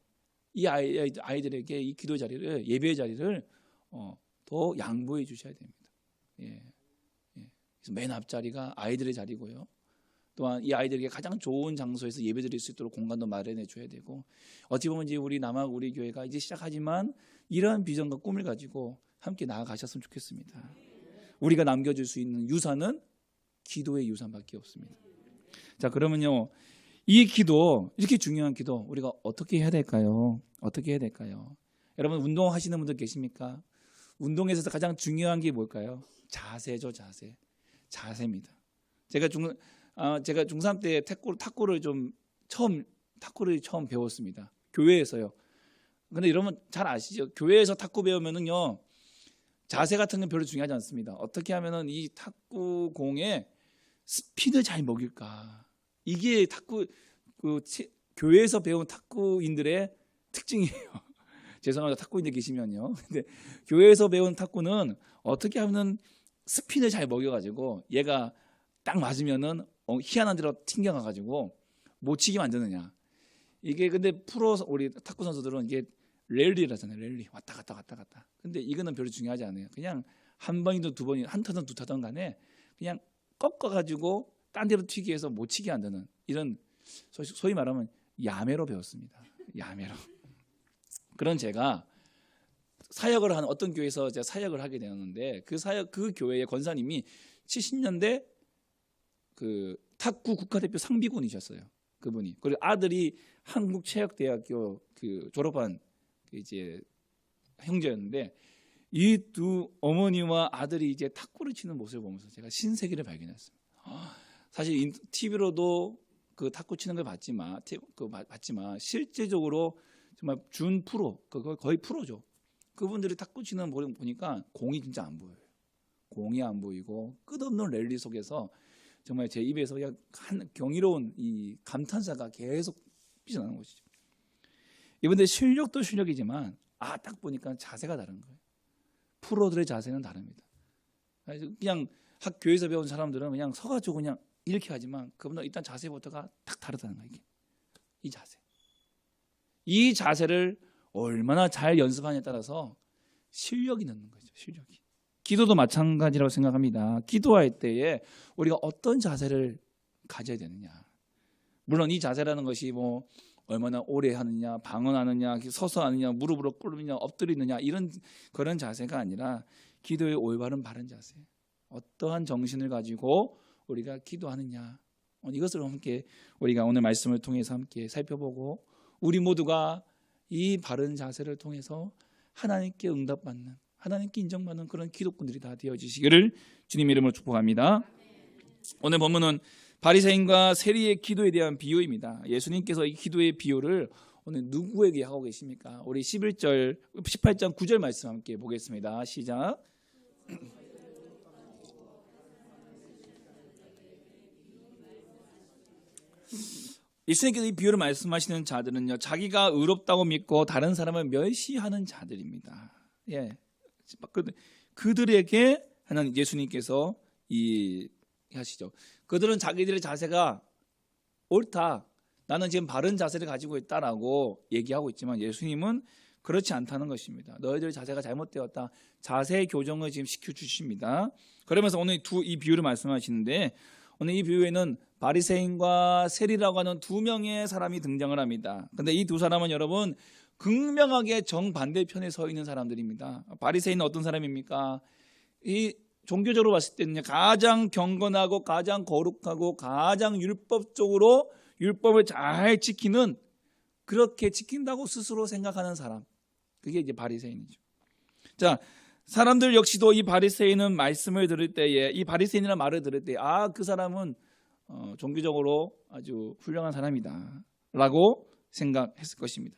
S2: 이 아이들에게 이 기도 자리를 예배의 자리를 더 양보해 주셔야 됩니다. 예. 그래서 맨 앞자리가 아이들의 자리고요. 또한 이 아이들에게 가장 좋은 장소에서 예배드릴 수 있도록 공간도 마련해 줘야 되고 어찌 보면 이제 우리 교회가 이제 시작하지만 이러한 비전과 꿈을 가지고 함께 나아가셨으면 좋겠습니다. 우리가 남겨줄 수 있는 유산은 기도의 유산밖에 없습니다. 자, 그러면요, 이 기도, 이렇게 중요한 기도 우리가 어떻게 해야 될까요? 여러분 운동하시는 분들 계십니까? 운동에서 가장 중요한 게 뭘까요? 자세죠. 자세입니다. 제가 중3 때 탁구를 처음 배웠습니다. 교회에서요. 근데 여러분 잘 아시죠? 교회에서 탁구 배우면은요, 자세 같은 건 별로 중요하지 않습니다. 어떻게 하면은 이 탁구공에 스핀을 잘 먹일까? 이게 교회에서 배운 탁구인들의 특징이에요. 죄송합니다. 탁구인들 계시면요. 근데 교회에서 배운 탁구는 어떻게 하면은 스핀을 잘 먹여가지고 얘가 딱 맞으면은 희한한 데로 튕겨가가지고 못 치게 만드느냐. 이게 근데 우리 탁구 선수들은 이게 랠리라잖아요. 랠리 왔다 갔다. 근데 이거는 별로 중요하지 않아요. 그냥 한 번이든 두 번이든 한 타든 두 타든 간에 그냥 꺾어가지고 딴 데로 튀기 해서 못 치게 만드는 이런 소위 말하면 야매로 배웠습니다. 야매로. 그런 제가 사역을 하는 어떤 교회에서 제가 사역을 하게 되었는데 그 교회의 권사님이 70년대 그 탁구 국가대표 상비군이셨어요. 그분이. 그리고 아들이 한국체육대학교 졸업한 이제 형제였는데 이 두 어머니와 아들이 이제 탁구를 치는 모습을 보면서 제가 신세계를 발견했습니다. 사실 TV로도 그 탁구 치는 걸 봤지만 실제적으로 정말 준 프로, 거의 프로죠. 그분들이 탁구 치는 거 보니까 공이 진짜 안 보여요. 공이 안 보이고 끝없는 랠리 속에서 정말 제 입에서 그냥 경이로운 이 감탄사가 계속 삐져나오는 것이죠. 이분들 실력도 실력이지만 딱 보니까 자세가 다른 거예요. 프로들의 자세는 다릅니다. 그냥 학교에서 배운 사람들은 그냥 서가지고 그냥 이렇게 하지만 그분은 일단 자세부터가 딱 다르다는 거예요. 이 자세를 얼마나 잘 연습하냐에 따라서 실력이 느는 거죠. 실력이. 기도도 마찬가지라고 생각합니다. 기도할 때에 우리가 어떤 자세를 가져야 되느냐. 물론 이 자세라는 것이 뭐 얼마나 오래 하느냐, 방언하느냐, 서서 하느냐, 무릎으로 꿇느냐, 엎드리느냐 이런 그런 자세가 아니라 기도의 올바른 바른 자세. 어떠한 정신을 가지고 우리가 기도하느냐. 이것을 함께 우리가 오늘 말씀을 통해서 함께 살펴보고 우리 모두가 이 바른 자세를 통해서 하나님께 응답받는, 하나님께 인정받는 그런 기도꾼들이 다 되어지시기를 주님 이름으로 축복합니다. 오늘 본문은 바리새인과 세리의 기도에 대한 비유입니다. 예수님께서 이 기도의 비유를 오늘 누구에게 하고 계십니까? 우리 18장 9절 말씀 함께 보겠습니다. 시작. 예수님께서 이 비유를 말씀하시는 자들은요, 자기가 의롭다고 믿고 다른 사람을 멸시하는 자들입니다. 예, 그들에게 하나님 예수님께서 하시죠. 그들은 자기들의 자세가 옳다, 나는 지금 바른 자세를 가지고 있다라고 얘기하고 있지만 예수님은 그렇지 않다는 것입니다. 너희들의 자세가 잘못되었다. 자세 교정을 지금 시켜주십니다. 그러면서 오늘 이 비유를 말씀하시는데, 오늘 이 비유에는 바리새인과 세리라고 하는 두 명의 사람이 등장을 합니다. 근데 이 두 사람은 여러분 극명하게 정반대편에 서 있는 사람들입니다. 바리새인은 어떤 사람입니까? 이 종교적으로 봤을 때는 가장 경건하고 가장 거룩하고 가장 율법적으로 율법을 잘 지키는, 그렇게 지킨다고 스스로 생각하는 사람, 그게 이제 바리새인이죠. 자, 사람들 역시도 이 바리새인은 말씀을 들을 때에, 이 바리새인이라는 말을 들을 때, 그 사람은 종교적으로 아주 훌륭한 사람이다 라고 생각했을 것입니다.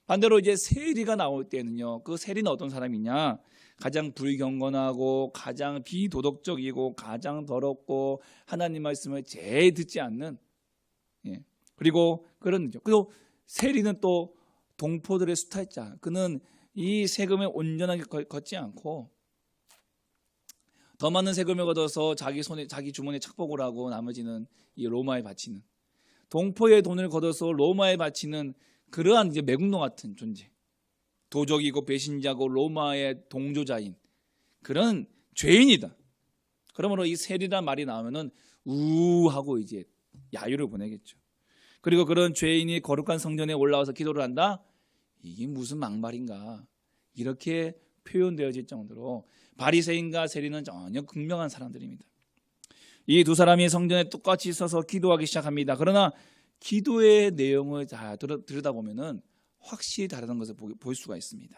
S2: 반대로 이제 세리가 나올 때는요, 그 세리는 어떤 사람이냐, 가장 불경건하고 가장 비도덕적이고 가장 더럽고 하나님 말씀을 제일 듣지 않는, 그리고 그런죠. 그리고 세리는 또 동포들의 수탈자, 그는 이 세금을 온전하게 걷지 않고 더 많은 세금을 걷어서 자기 주머니에 착복을 하고 나머지는 이 로마에 바치는, 동포의 돈을 걷어서 로마에 바치는 그러한 이제 매국노 같은 존재, 도적이고 배신자고 로마의 동조자인 그런 죄인이다. 그러므로 이 세리란 말이 나오면은 우하고 이제 야유를 보내겠죠. 그리고 그런 죄인이 거룩한 성전에 올라와서 기도를 한다? 이게 무슨 막말인가, 이렇게 표현되어질 정도로 바리새인과 세리는 전혀 극명한 사람들입니다. 이 두 사람이 성전에 똑같이 서서 기도하기 시작합니다. 그러나 기도의 내용을 다 들여다보면 확실히 다르다는 것을 볼 수가 있습니다.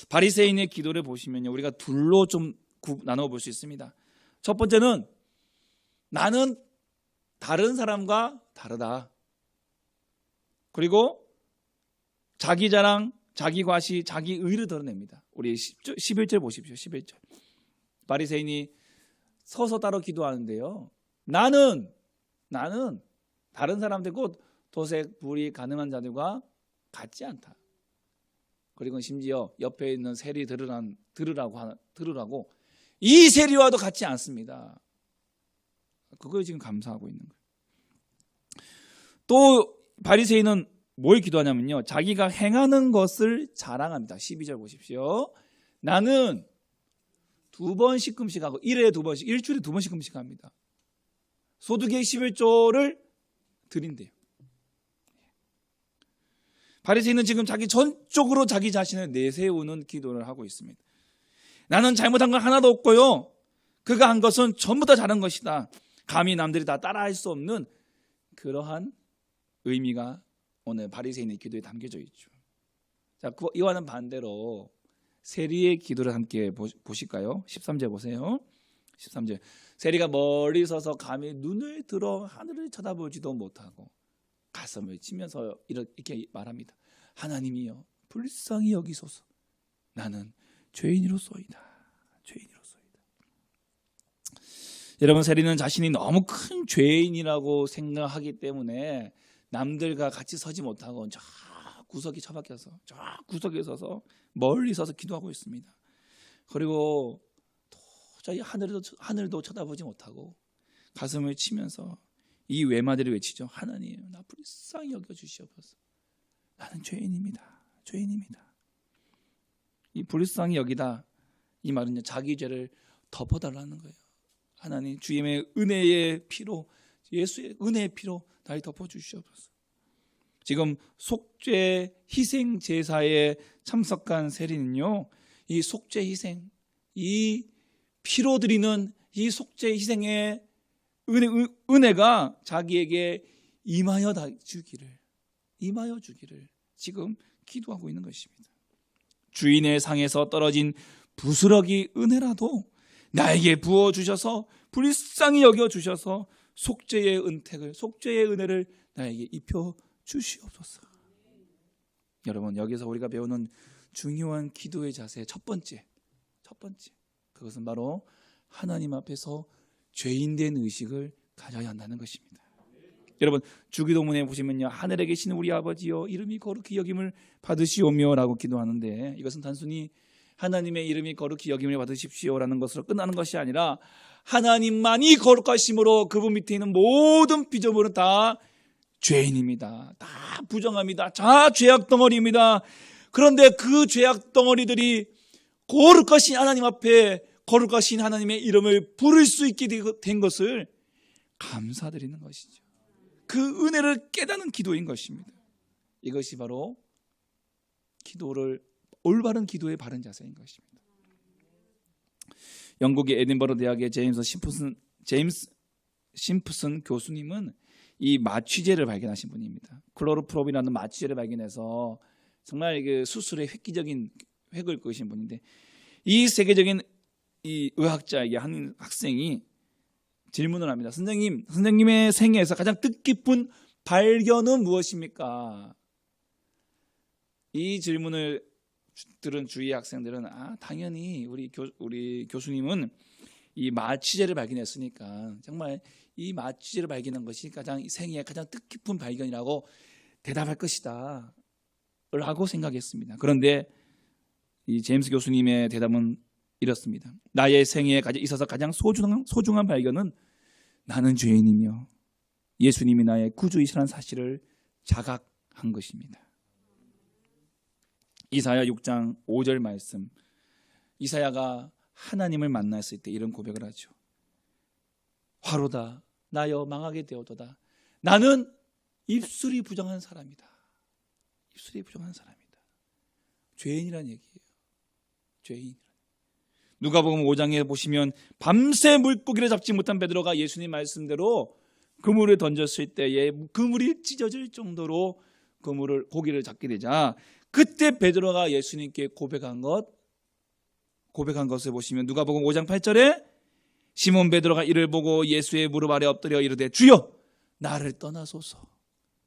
S2: 바리새인의 기도를 보시면요, 우리가 둘로 좀 나눠볼 수 있습니다. 첫 번째는 나는 다른 사람과 다르다. 그리고 자기 자랑, 자기 과시, 자기 의를 드러냅니다. 우리 11절 보십시오. 11절. 바리새인이 서서 따로 기도하는데요, 나는 다른 사람들, 곧 도색, 불의, 가늠한 자들과 같지 않다. 그리고 심지어 옆에 있는 세리 들으라고 이 세리와도 같지 않습니다. 그걸 지금 감사하고 있는 거예요. 또 바리새인은 뭘 기도하냐면요, 자기가 행하는 것을 자랑합니다. 12절 보십시오. 나는 2번씩 금식하고 1회에 2번씩, 일주일에 2번씩 금식합니다. 소득의 11조를 드린대요. 바리새인은 지금 자기 전적으로 자기 자신을 내세우는 기도를 하고 있습니다. 나는 잘못한 건 하나도 없고요, 그가 한 것은 전부 다 잘한 것이다. 감히 남들이 다 따라할 수 없는 그러한 의미가 오늘 바리새인의 기도에 담겨져 있죠. 자, 이와는 반대로 세리의 기도를 함께 보실까요? 13절 보세요. 13절. 세리가 멀리 서서 감히 눈을 들어 하늘을 쳐다보지도 못하고 가슴을 치면서 이렇게 말합니다. 하나님이여, 불쌍히 여기소서. 나는 죄인이로소이다. 죄인이로소이다. 여러분, 세리는 자신이 너무 큰 죄인이라고 생각하기 때문에 남들과 같이 서지 못하고 저 구석에 처박혀서 저 구석에 서서 멀리 서서 기도하고 있습니다. 그리고 도저히 하늘도 쳐다보지 못하고 가슴을 치면서 이 외마디를 외치죠. 하나님, 나 불쌍히 여겨주시옵소서. 나는 죄인입니다. 죄인입니다. 이 불쌍히 여기다, 이 말은요, 자기 죄를 덮어달라는 거예요. 하나님, 주님의 은혜의 피로, 예수의 은혜의 피로 날 덮어주시옵소서. 지금 속죄 희생 제사에 참석한 세리는요, 이 속죄 희생, 이 피로 드리는 이 속죄 희생의 은혜가 자기에게 임하여 주기를 지금 기도하고 있는 것입니다. 주인의 상에서 떨어진 부스러기 은혜라도 나에게 부어주셔서 불쌍히 여겨주셔서 속죄의 은택을, 속죄의 은혜를 나에게 입혀주시옵소서. 여러분, 여기서 우리가 배우는 중요한 기도의 자세 첫 번째, 그것은 바로 하나님 앞에서 죄인된 의식을 가져야 한다는 것입니다. 여러분 주기도문에 보시면요, 하늘에 계신 우리 아버지여 이름이 거룩히 여김을 받으시오며라고 기도하는데, 이것은 단순히 하나님의 이름이 거룩히 여김을 받으십시오라는 것으로 끝나는 것이 아니라 하나님만이 거룩하심으로 그분 밑에 있는 모든 피조물은 다 죄인입니다. 다 부정합니다. 다 죄악 덩어리입니다. 그런데 그 죄악 덩어리들이 거룩하신 하나님 앞에 거룩하신 하나님의 이름을 부를 수 있게 된 것을 감사드리는 것이죠. 그 은혜를 깨닫는 기도인 것입니다. 이것이 바로 기도를 올바른 기도의 바른 자세인 것입니다. 영국의 에딘버러 대학의 제임스 심프슨 교수님은 이 마취제를 발견하신 분입니다. 클로로프롭이라는 마취제를 발견해서 정말 그 수술에 획기적인 획을 그으신 분인데, 이 세계적인 이 의학자에게 한 학생이 질문을 합니다. 선생님의 생애에서 가장 뜻깊은 발견은 무엇입니까? 이 질문을 들은 주위의 학생들은 당연히 우리 교수님은 이 마취제를 발견했으니까 정말 이 마취제를 발견한 것이 생애의 가장 뜻깊은 발견이라고 대답할 것이다 라고 생각했습니다. 그런데 이 제임스 교수님의 대답은 이렇습니다. 나의 생애에 있어서 가장 소중한 발견은 나는 죄인이며 예수님이 나의 구주이시라는 사실을 자각한 것입니다. 이사야 6장 5절 말씀, 이사야가 하나님을 만났을 때 이런 고백을 하죠. 화로다 나여 망하게 되어도다. 나는 입술이 부정한 사람이다. 입술이 부정한 사람이다. 죄인이란 얘기예요. 죄인. 누가복음 5장에 보시면 밤새 물고기를 잡지 못한 베드로가 예수님 말씀대로 그물을 던졌을 때에 그물이 찢어질 정도로 고기를 잡게 되자, 그때 베드로가 예수님께 고백한 것을 보시면 누가복음 5장 8절에 시몬 베드로가 이를 보고 예수의 무릎 아래 엎드려 이르되 주여 나를 떠나소서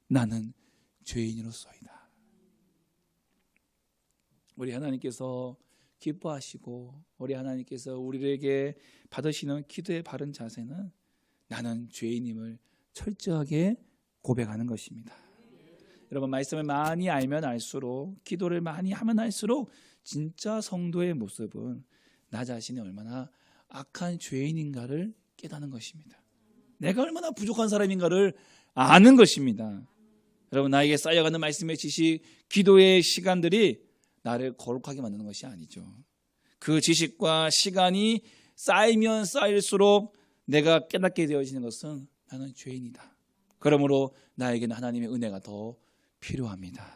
S2: 나는 죄인으로소이다. 우리 하나님께서 기뻐하시고 우리 하나님께서 우리에게 받으시는 기도의 바른 자세는 나는 죄인임을 철저하게 고백하는 것입니다. 여러분, 말씀을 많이 알면 알수록, 기도를 많이 하면 할수록 진짜 성도의 모습은 나 자신이 얼마나 악한 죄인인가를 깨닫는 것입니다. 내가 얼마나 부족한 사람인가를 아는 것입니다. 여러분, 나에게 쌓여가는 말씀의 지식, 기도의 시간들이 나를 거룩하게 만드는 것이 아니죠. 그 지식과 시간이 쌓이면 쌓일수록 내가 깨닫게 되어지는 것은 나는 죄인이다. 그러므로 나에게는 하나님의 은혜가 더 필요합니다.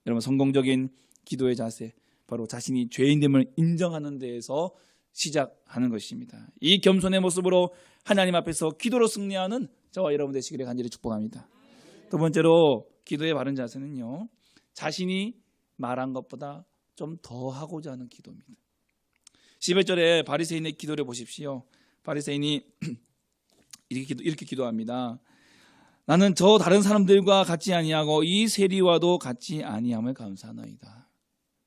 S2: 여러분, 성공적인 기도의 자세, 바로 자신이 죄인됨을 인정하는 데에서 시작하는 것입니다. 이 겸손의 모습으로 하나님 앞에서 기도로 승리하는 저와 여러분 되시기를 간절히 축복합니다. 두 번째로 기도의 바른 자세는요, 자신이 말한 것보다 좀 더 하고자 하는 기도입니다. 11절에 바리새인의 기도를 보십시오. 바리새인이 이렇게 기도합니다. 나는 저 다른 사람들과 같지 아니하고 이 세리와도 같지 아니함을 감사하나이다.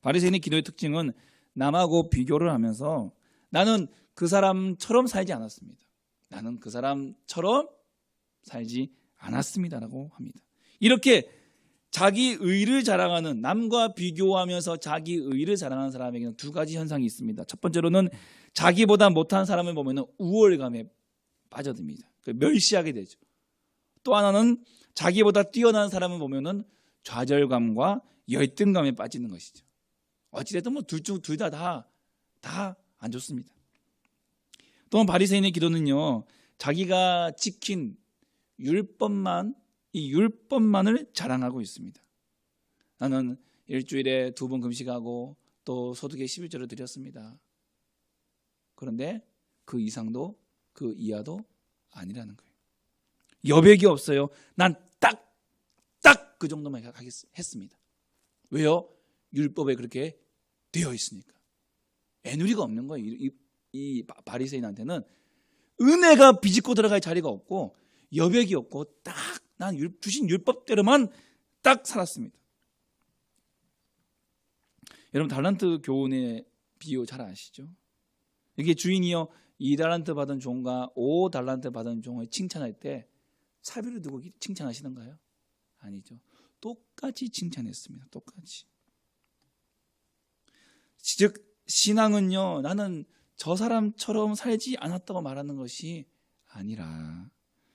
S2: 바리새인의 기도의 특징은 남하고 비교를 하면서 나는 그 사람처럼 살지 않았습니다. 나는 그 사람처럼 살지 않았습니다라고 합니다. 이렇게 자기 의를 자랑하는, 남과 비교하면서 자기 의를 자랑하는 사람에게는 두 가지 현상이 있습니다. 첫 번째로는 자기보다 못한 사람을 보면 우월감에 빠져듭니다. 멸시하게 되죠. 또 하나는 자기보다 뛰어난 사람을 보면 좌절감과 열등감에 빠지는 것이죠. 어찌됐든 둘 다 안 좋습니다. 또한 바리새인의 기도는요, 자기가 지킨 율법만을 자랑하고 있습니다. 나는 일주일에 2번 금식하고 또 소득의 11조를 드렸습니다. 그런데 그 이상도 그 이하도 아니라는 거예요. 여백이 없어요. 난 딱 그 정도만 했습니다. 왜요? 율법에 그렇게 되어 있으니까. 애누리가 없는 거예요. 이 바리새인한테는 은혜가 비집고 들어갈 자리가 없고 여백이 없고 딱 난 주신 율법대로만 딱 살았습니다. 여러분, 달란트 교훈의 비유 잘 아시죠? 이게 주인이요 2달란트 받은 종과 5달란트 받은 종을 칭찬할 때 차별을 두고 칭찬하시는가요? 아니죠. 똑같이 칭찬했습니다. 똑같이. 즉 신앙은요, 나는 저 사람처럼 살지 않았다고 말하는 것이 아니라,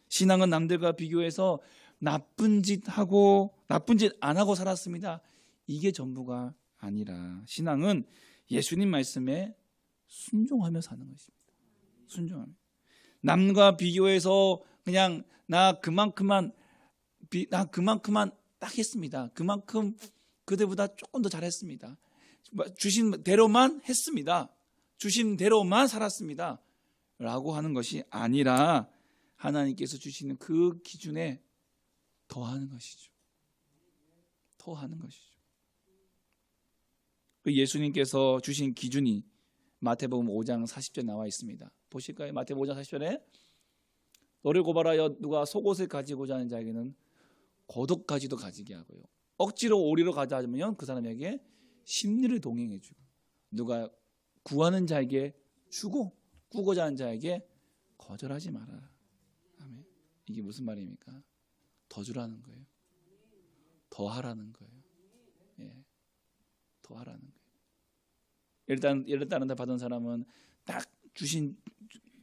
S2: 신앙은 남들과 비교해서 나쁜 짓 안 하고 살았습니다, 이게 전부가 아니라, 신앙은 예수님 말씀에 순종하며 사는 것입니다. 순종하며. 남과 비교해서 그냥 나 그만큼만 딱 했습니다. 그만큼 그들보다 조금 더 잘했습니다. 주신 대로만 했습니다. 주신 대로만 살았습니다. 라고 하는 것이 아니라 하나님께서 주시는 그 기준에 더하는 것이죠. 더하는 것이죠. 그 예수님께서 주신 기준이 마태복음 5장 40절에 나와 있습니다. 보실까요? 마태복음 5장 40절에 너를 고발하여 누가 속옷을 가지고자 하는 자에게는 겉옷까지도 가지게 하고요, 억지로 오리로 가자 하면 그 사람에게 심리를 동행해 주고, 누가 구하는 자에게 주고 꾸고자 하는 자에게 거절하지 말아라. 아멘. 이게 무슨 말입니까? 더 주라는 거예요. 더 하라는 거예요. 예. 더 하라는 거예요. 예를 따른다 받은 사람은 딱 주신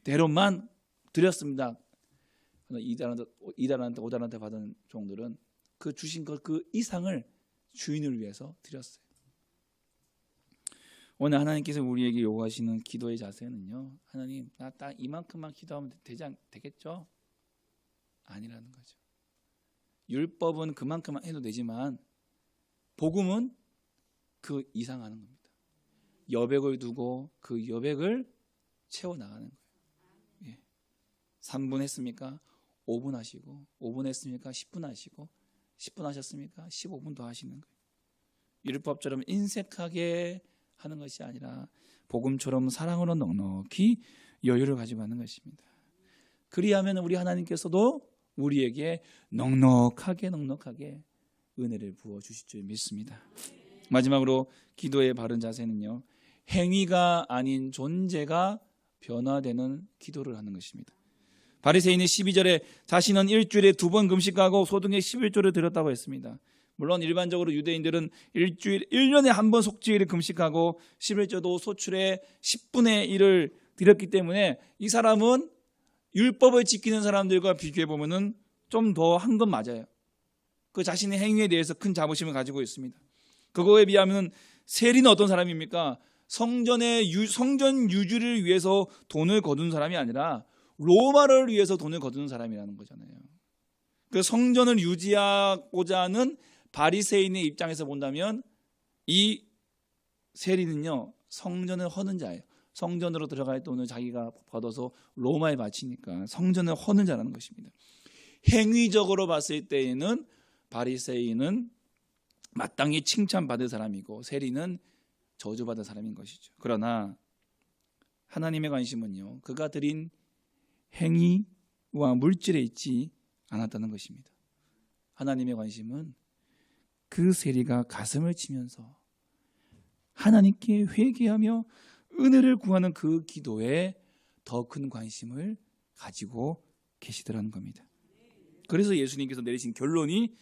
S2: 대로만 드렸습니다. 2달란트, 5달란트 받은 종들은 그 주신 것 그 이상을 주인을 위해서 드렸어요. 오늘 하나님께서 우리에게 요구하시는 기도의 자세는요, 하나님 나 딱 이만큼만 기도하면 되겠죠? 아니라는 거죠. 율법은 그만큼만 해도 되지만 복음은 그 이상 하는 겁니다. 여백을 두고 그 여백을 채워나가는 거예요. 예. 3분 했습니까? 5분 하시고, 5분 했습니까? 10분 하시고, 10분 하셨습니까? 15분 더 하시는 거예요. 율법처럼 인색하게 하는 것이 아니라 복음처럼 사랑으로 넉넉히 여유를 가지고 하는 것입니다. 그리하면 우리 하나님께서도 우리에게 넉넉하게 은혜를 부어 주실 줄 믿습니다. 마지막으로 기도의 바른 자세는요, 행위가 아닌 존재가 변화되는 기도를 하는 것입니다. 바리새인이 12절에 자신은 일주일에 2번 금식하고 소등의 11조를 드렸다고 했습니다. 물론 일반적으로 유대인들은 1년에 한 번 속죄일을 금식하고 11조도 소출의 10분의 1을 드렸기 때문에 이 사람은 율법을 지키는 사람들과 비교해 보면은 좀 더 한 건 맞아요. 그 자신의 행위에 대해서 큰 자부심을 가지고 있습니다. 그거에 비하면 세리는 어떤 사람입니까? 성전 유지를 위해서 돈을 거둔 사람이 아니라 로마를 위해서 돈을 거두는 사람이라는 거잖아요. 그 성전을 유지하고자 하는 바리새인의 입장에서 본다면 이 세리는요, 성전을 허는 자예요. 성전으로 들어갈 돈을 자기가 받아서 로마에 바치니까 성전을 허는 자라는 것입니다. 행위적으로 봤을 때에는 바리새인은 마땅히 칭찬받을 사람이고 세리는 저주받을 사람인 것이죠. 그러나 하나님의 관심은요, 그가 드린 행위와 물질에 있지 않았다는 것입니다. 하나님의 관심은 그 세리가 가슴을 치면서 하나님께 회개하며 은혜를 구하는 그 기도에 더 큰 관심을 가지고 계시더라는 겁니다. 그래서 예수님께서 내리신 결론이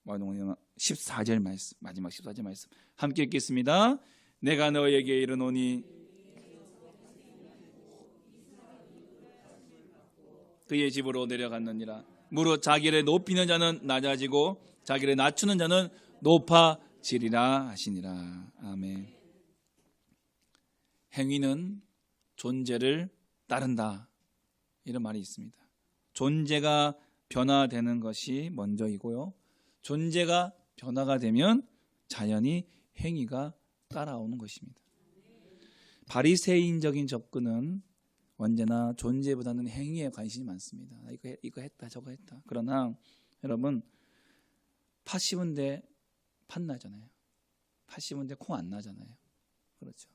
S2: 14절 말씀, 마지막 14절 말씀 함께 읽겠습니다. 내가 너에게 이르노니 그의 집으로 내려갔느니라. 무릇 자기를 높이는 자는 낮아지고 자기를 낮추는 자는 높아지리라 하시니라. 아멘. 행위는 존재를 따른다, 이런 말이 있습니다. 존재가 변화되는 것이 먼저이고요, 존재가 변화가 되면 자연히 행위가 따라오는 것입니다. 바리새인적인 접근은 언제나 존재보다는 행위에 관심이 많습니다. 이거 했다 저거 했다. 그러나 여러분, 팥 심은데 팥 나잖아요. 팥 심은데 콩 안 나잖아요. 그렇죠.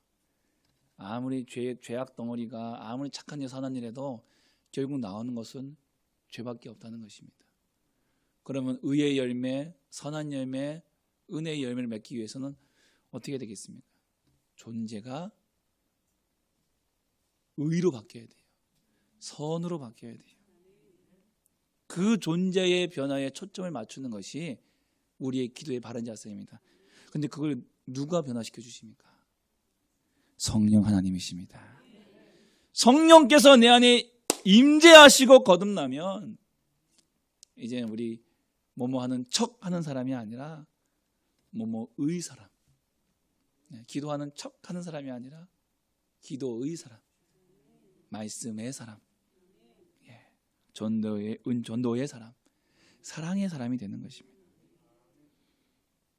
S2: 아무리 죄악 덩어리가 아무리 착한 일 선한 일해도 결국 나오는 것은 죄밖에 없다는 것입니다. 그러면 의의 열매, 선한 열매, 은혜의 열매를 맺기 위해서는 어떻게 되겠습니까? 존재가 의로 바뀌어야 돼요. 선으로 바뀌어야 돼요. 그 존재의 변화에 초점을 맞추는 것이 우리의 기도의 바른 자세입니다. 그런데 그걸 누가 변화시켜 주십니까? 성령 하나님이십니다. 성령께서 내 안에 임재하시고 거듭나면 이제 우리 뭐뭐 하는 척 하는 사람이 아니라 뭐뭐의 사람, 기도하는 척 하는 사람이 아니라 기도의 사람, 말씀의 사람, 전도의 사람, 사랑의 사람이 되는 것입니다.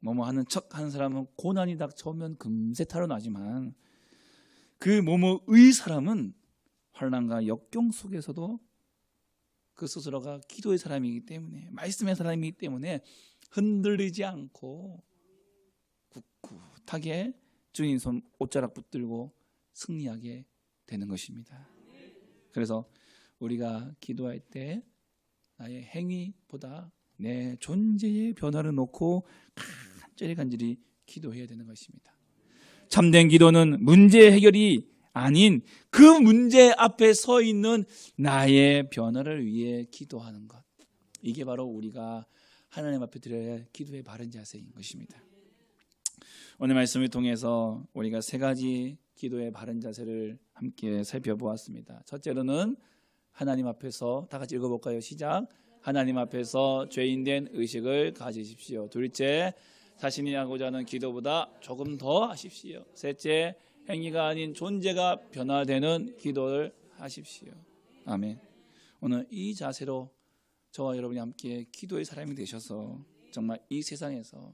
S2: 뭐뭐 하는 척 하는 사람은 고난이 닥쳐오면 금세 탈어나지만 그 뭐뭐의 사람은 환난과 역경 속에서도 그 스스로가 기도의 사람이기 때문에, 말씀의 사람이기 때문에 흔들리지 않고 굳굳하게 주님 손 옷자락 붙들고 승리하게 되는 것입니다. 그래서 우리가 기도할 때 나의 행위보다 내 존재의 변화를 놓고 간절히 기도해야 되는 것입니다. 참된 기도는 문제 해결이 아닌 그 문제 앞에 서 있는 나의 변화를 위해 기도하는 것, 이게 바로 우리가 하나님 앞에 드려야 할 기도의 바른 자세인 것입니다. 오늘 말씀을 통해서 우리가 세 가지 기도의 바른 자세를 함께 살펴보았습니다. 첫째로는 하나님 앞에서, 다 같이 읽어볼까요? 시작. 하나님 앞에서 죄인된 의식을 가지십시오. 둘째, 자신이 하고자 하는 기도보다 조금 더 하십시오. 셋째, 행위가 아닌 존재가 변화되는 기도를 하십시오. 아멘. 오늘 이 자세로 저와 여러분이 함께 기도의 사람이 되셔서 정말 이 세상에서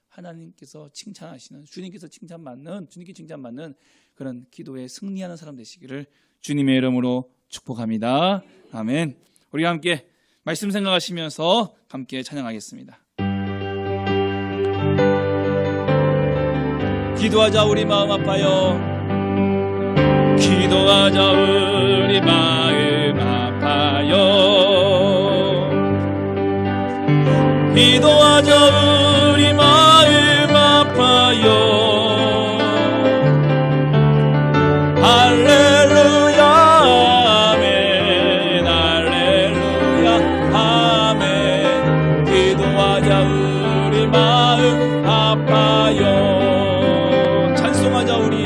S2: 하나님께서 칭찬하시는, 주님께 칭찬받는 그런 기도에 승리하는 사람 되시기를 주님의 이름으로 축복합니다. 아멘. 우리가 함께 말씀 생각하시면서 함께 찬양하겠습니다. 기도하자 우리 마음 아파요. 기도하자 우리 마음 아파요. 기도하자 우리 마음 아파요. 할렐루야 아멘. 할렐루야 아멘. 기도하자 우리 마음 아파요. 찬송하자 우리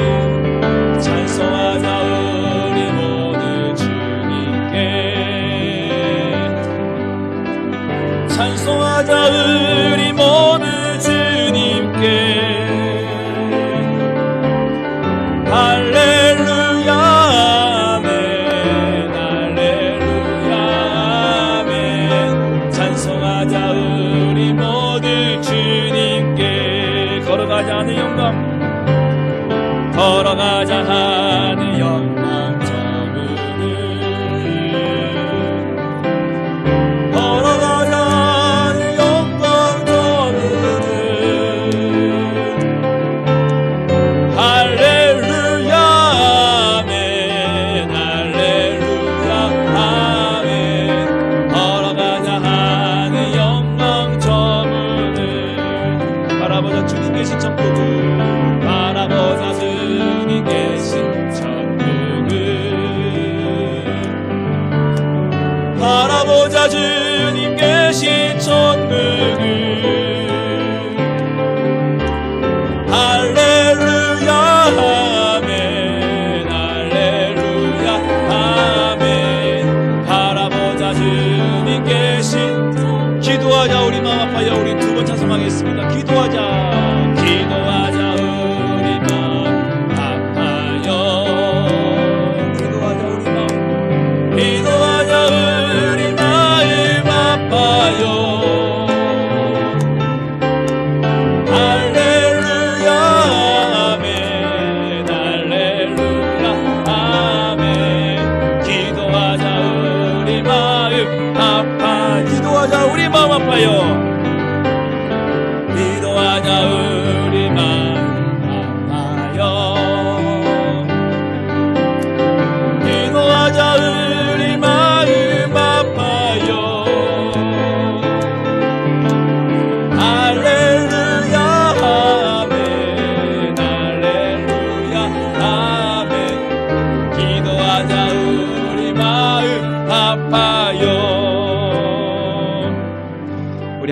S2: 모두 주님께. 찬송하자 우리 모두 주님께. 할렐루야 아멘. 할렐루야 아멘. 찬송하자 우리 모두 주님께. 걸어가자 하는 영광, 걸어가자 하는 영광 저물을, 걸어가자 하는 영광 저물을. 할렐루야 아멘. 할렐루야 아멘. 걸어가자 하는 영광 저물을. 바라보자 주님 계신 천국을, 바라보자 주님 계신 천국을, 바라보자 주님 계신 천국을. 할렐루야 아멘. 할렐루야 아멘. 바라보자 주님 계신. 기도하자 우리 마음 아파요. 우리 두 번 찬송하겠습니다. 기도하자 우리 마음 아파요. 기도하자 우리 마음 아파요. 할렐루야 아멘. 할렐루야 아멘. 기도하자 우리 마음 아파. 기도하자 우리 마음 아파요. 기도하자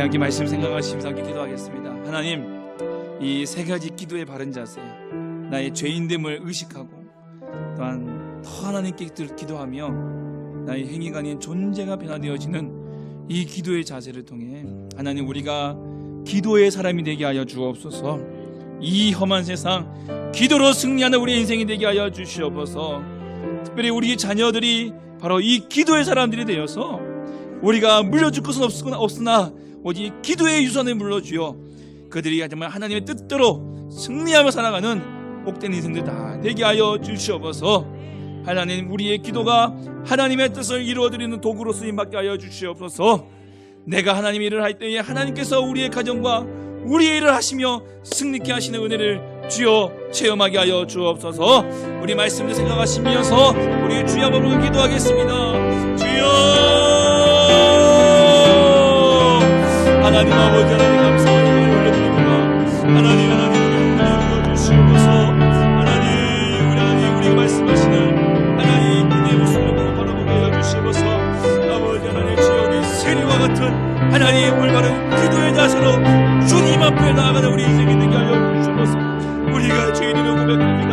S2: 함께 말씀 생각하시면서 함께 기도하겠습니다. 하나님, 이 세 가지 기도의 바른 자세, 나의 죄인됨을 의식하고 또한 더 하나님께 기도하며 나의 행위가 아닌 존재가 변화되어지는 이 기도의 자세를 통해 하나님, 우리가 기도의 사람이 되게 하여 주옵소서. 이 험한 세상 기도로 승리하는 우리 인생이 되게 하여 주시옵소서. 특별히 우리 자녀들이 바로 이 기도의 사람들이 되어서 우리가 물려줄 것은 없으나 오직 기도의 유산을 물려주어 그들이 정말 하나님의 뜻대로 승리하며 살아가는 복된 인생들 다 되게 하여 주시옵소서. 하나님, 우리의 기도가 하나님의 뜻을 이루어드리는 도구로 쓰임받게 하여 주시옵소서. 내가 하나님의 일을 할 때에 하나님께서 우리의 가정과 우리의 일을 하시며 승리케 하시는 은혜를 주여 체험하게 하여 주옵소서. 우리 말씀을 생각하시면서 우리 주여 부르고 기도하겠습니다. 주여, 하나님 아버지, 하나님 감사하고 올려드립니다. 하나님, 우리를 이루어주시옵소서. 하나님, 우리가 말씀하시는 하나님 기도의 모습을 바라보게 하여 주시옵소서. 아버지 하나님, 주여, 세리와 같은 하나님 올바른 기도의 자세로 주님 앞에 나아가는 우리 인생이 되게 하여 주시옵소서. 우리가 죄인임을 고백합니다.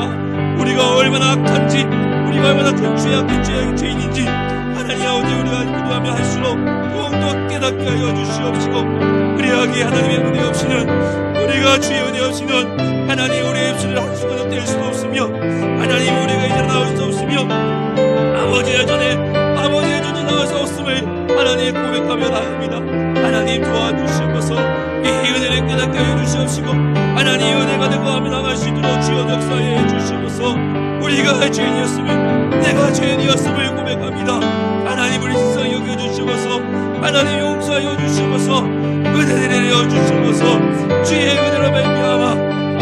S2: 우리가 얼마나 악한지, 우리가 얼마나 큰 죄인인지 하나님 아버지, 우리가 기도하며 할수록 더욱더 깨닫게 하여 주시옵시고, 그리하기에 하나님의 은혜 없이는, 우리가 주의 은혜 없이는 하나님 우리의 입술을 한 수건도 뗄 수도 없으며, 하나님 우리가 이제 나올 수 없으며, 아버지의 전에 나올 수 없음을 하나님 고백하며 나옵니다. 하나님 도와주시옵소서. 이 은혜를 깨닫게 하여 주시옵시고, 하나님 은혜가 되고 하며 나갈 수 있도록 주여 역사해 주시옵소서. 우리가 죄인이었으면, 내가 죄인이었음을 고백합니다. 하나님 우리 세상 여겨주시옵소서. 하나님 용서하여 주시옵소서. 은혜를 내려 주시옵소서. 주의 은혜로 말미암아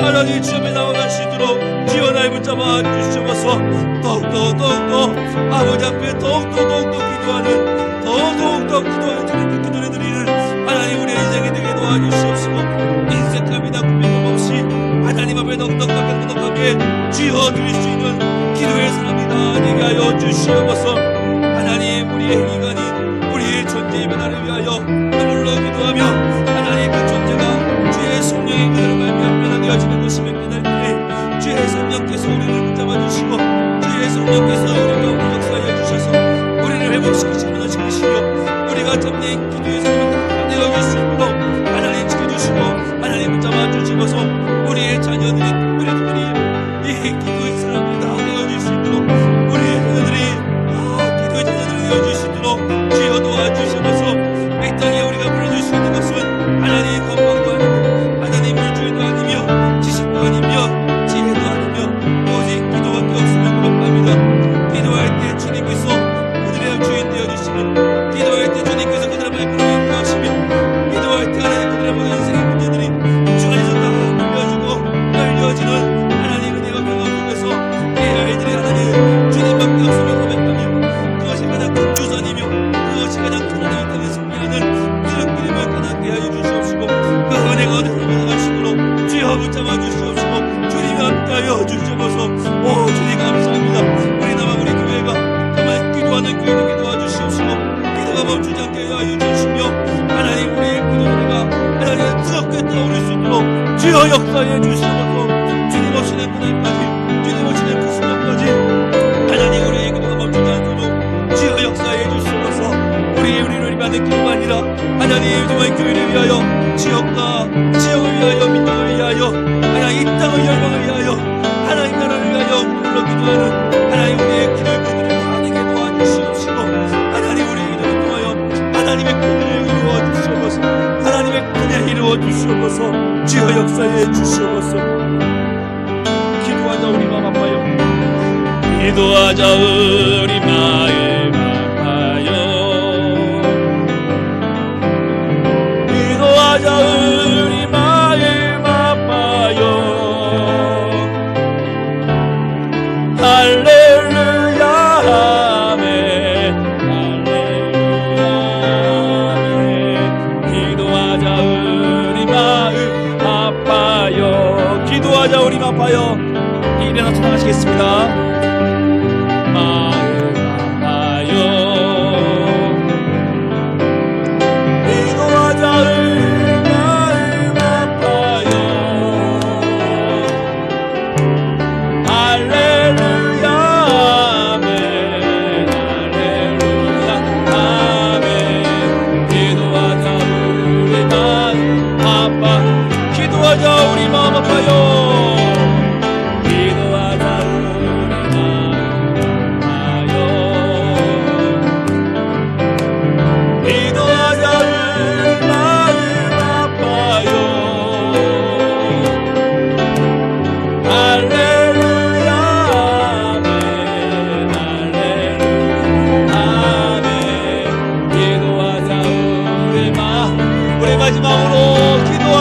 S2: 하나님 주여 나아갈 수 있도록 주여 날 붙잡아 주시옵소서. 더욱더 아버지 앞에 더욱더 기도하는, 더욱더 기도를 드리는 하나님 우리의 인생이 되게 도와주시옵시고, 인색함이나 구별감 없이 하나님 앞에 넉넉하게 주여 드릴 수 있는 기도의 사람이 다 되게 하여 주시옵소서. 하나님, 우리의 행위가 아닌 우리의 존재의 변화를 위하여 허물러 기도하며, 하나님 그 존재가 주의 성령의 그대로 말미암아 변화되어지는 것임을 깨달을 때 주의 성령께서 우리를 붙잡아 주시고, 주의 성령께서 우리 가운데 역사하여 주셔서 우리를 회복시키시며 우리가 참된 기도의 사람이 되어질 수 있도록 하나님 지켜주시고, 하나님 붙잡아 주시고서 우리의 자녀들이 특별히 이 기도의 사람이 다 되어질 수 있도록, 우리의 자녀들이 기도의 자녀들이 되어질 수 있도록 주여 도와주시면서, 이 땅에 우리가 부려줄 수 있는 것은 하나님 건강도 아니고 하나님 물질도 아니며 지식도 아니며 지혜도 아니며 오직 기도밖에 없음을 고백합니다. 기도할 때 주님께서 그들의 주인 되어주시는, 기도할 때 주님께서 그들의 발걸음을 인도하시며, 기도할 때 하나님 그들의 모든 인생의 문제들이 주 안에서 다 풀려주고 열려지는 하나님 은혜가 경험 속에서 이 아이들이 하나님 주님밖에 없음을 고백하며, 그것이 가장 큰 주선이며 그것이 가장 큰 하나님 땅에 승리하는 그런 길임을 깨닫게 하여 주시옵시고, 그 은혜가 어디서 나갈 수 있도록 주여 붙잡아 주시옵시고, 주님이 함께하여 주시옵소서. 오 주님 감사합니다. 우리 나와 우리 교회가 정말 기도하는 교회 되게 도와주시옵시고, 기도가 멈추지 않게 하여 주시며, 하나님 우리의 기도가 하나님 뜨겁게 떠오를 수 있도록 주여 역사해 주시옵소서. 주님 오시는 그날까지, 주님 오시는 그 순간까지 하나님 우리의 기도가 멈추지 않도록 주여 역사해 주시옵소서. 우리를 위하는 기도가 아니라 하나님 정말 교회를 위하여, 지역을 위하여, 민족을 위하여, 하나님 이 땅의 열방을 위하여, 하나님 나라를 위하여 물러 기도하는 하나님 우리의 기도의 그들을 하나님께 도와주시옵시고, 하나님 우리의 기도를 통하여 하나님의 꿈을 이루어 주시옵소서. 하나님의 꿈을 이루어 주시옵소서. 주여 역사해 주시옵소서. 기도하자 우리 마음 아파요. 기도하자 우리 마음 아파요. 기도하자 우리 마음 아파요. 할렐루야 아멘, 할렐루야 아멘. 기도하자 우리 마음 아파요. 기도하자 우리 마음 아파요. 일어나서 나가시겠습니다. 마음 아파요. 기도하자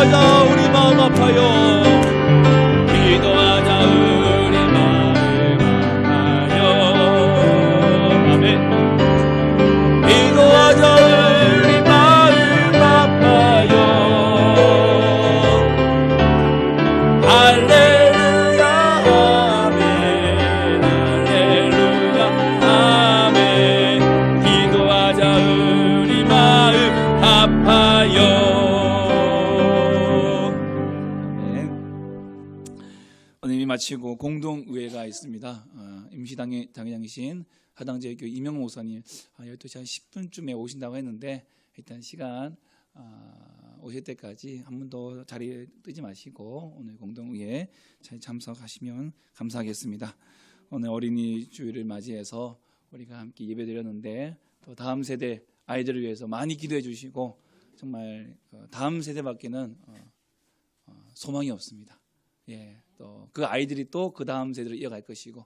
S2: 기도하자 우리 마음 아파요. 기도하자 우리 마음 아파요. 아멘. 기도하자 우리 마음 아파요. 할렐루야 아멘. 할렐루야 아멘. 기도하자 우리 마음 아파요. 오늘 마치고 공동의회가 있습니다. 임시당회장이신 하당제일교회 이명호 목사님 12시 한 10분쯤에 오신다고 했는데 일단 시간 오실 때까지 한 번 더 자리에 뜨지 마시고 오늘 공동의회 잘 참석하시면 감사하겠습니다. 오늘 어린이 주일을 맞이해서 우리가 함께 예배드렸는데 또 다음 세대 아이들을 위해서 많이 기도해 주시고 정말 다음 세대밖에는 소망이 없습니다. 예, 또 그 아이들이 또 그 다음 세대를 이어갈 것이고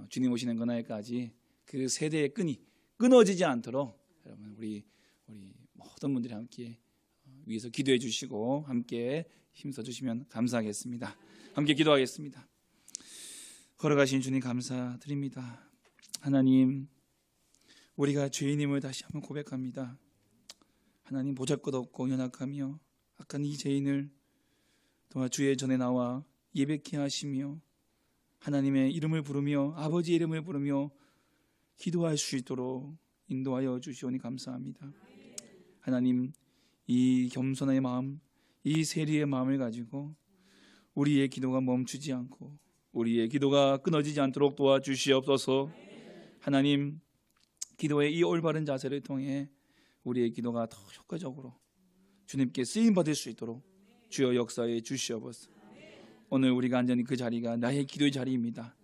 S2: 주님 오시는 그날까지 그 세대의 끈이 끊어지지 않도록 여러분 우리 모든 분들이 함께 위해서 기도해 주시고 함께 힘써 주시면 감사하겠습니다. 함께 기도하겠습니다. 걸어가신 주님 감사드립니다. 하나님, 우리가 죄인임을 다시 한번 고백합니다. 하나님, 보잘것없고 연약하며 악한 이 죄인을 또한 주의 전에 나와 예배케 하시며 하나님의 이름을 부르며 아버지의 이름을 부르며 기도할 수 있도록 인도하여 주시오니 감사합니다. 하나님, 이 겸손의 마음, 이 세리의 마음을 가지고 우리의 기도가 멈추지 않고 우리의 기도가 끊어지지 않도록 도와주시옵소서. 하나님, 기도의 이 올바른 자세를 통해 우리의 기도가 더 효과적으로 주님께 쓰임받을 수 있도록 주여 역사해 주시옵소서. 오늘 우리가 앉은 그 자리가 나의 기도의 자리입니다.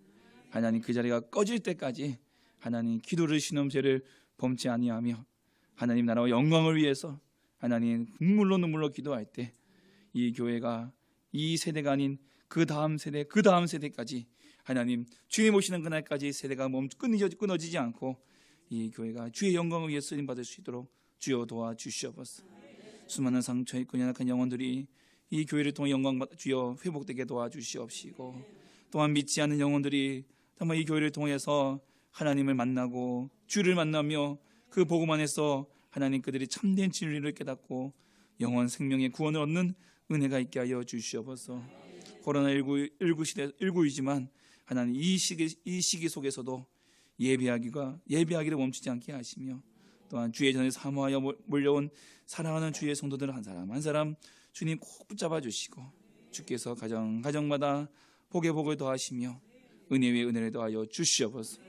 S2: 하나님, 그 자리가 꺼질 때까지 하나님 기도를 신음새를 범치 아니하며 하나님 나라와 영광을 위해서 하나님 눈물로 기도할 때 이 교회가 이 세대가 아닌 그 다음 세대까지 하나님 주님 오시는 그날까지 세대가 끊어지지 않고 이 교회가 주의 영광을 위해 쓰임 받을 수 있도록 주여 도와주시옵소서. 수많은 상처 있고 연약한 영혼들이 이 교회를 통해 영광 받아 주여 회복되게 도와주시옵시고 또한 믿지 않는 영혼들이 정말 이 교회를 통해서 하나님을 만나고 주를 만나며 그 복음 안에서 하나님 그들이 참된 진리를 깨닫고 영원 생명의 구원을 얻는 은혜가 있게 하여 주시옵소서. 코로나19이지만 하나님 이 시기 속에서도 예배하기를 멈추지 않게 하시며 또한 주의 전에 사모하여 몰려온 사랑하는 주의 성도들 한 사람 한 사람 주님 꼭 붙잡아 주시고 주께서 가정마다 복의 복을 더하시며 은혜 위에 은혜를 더하여 주시옵소서.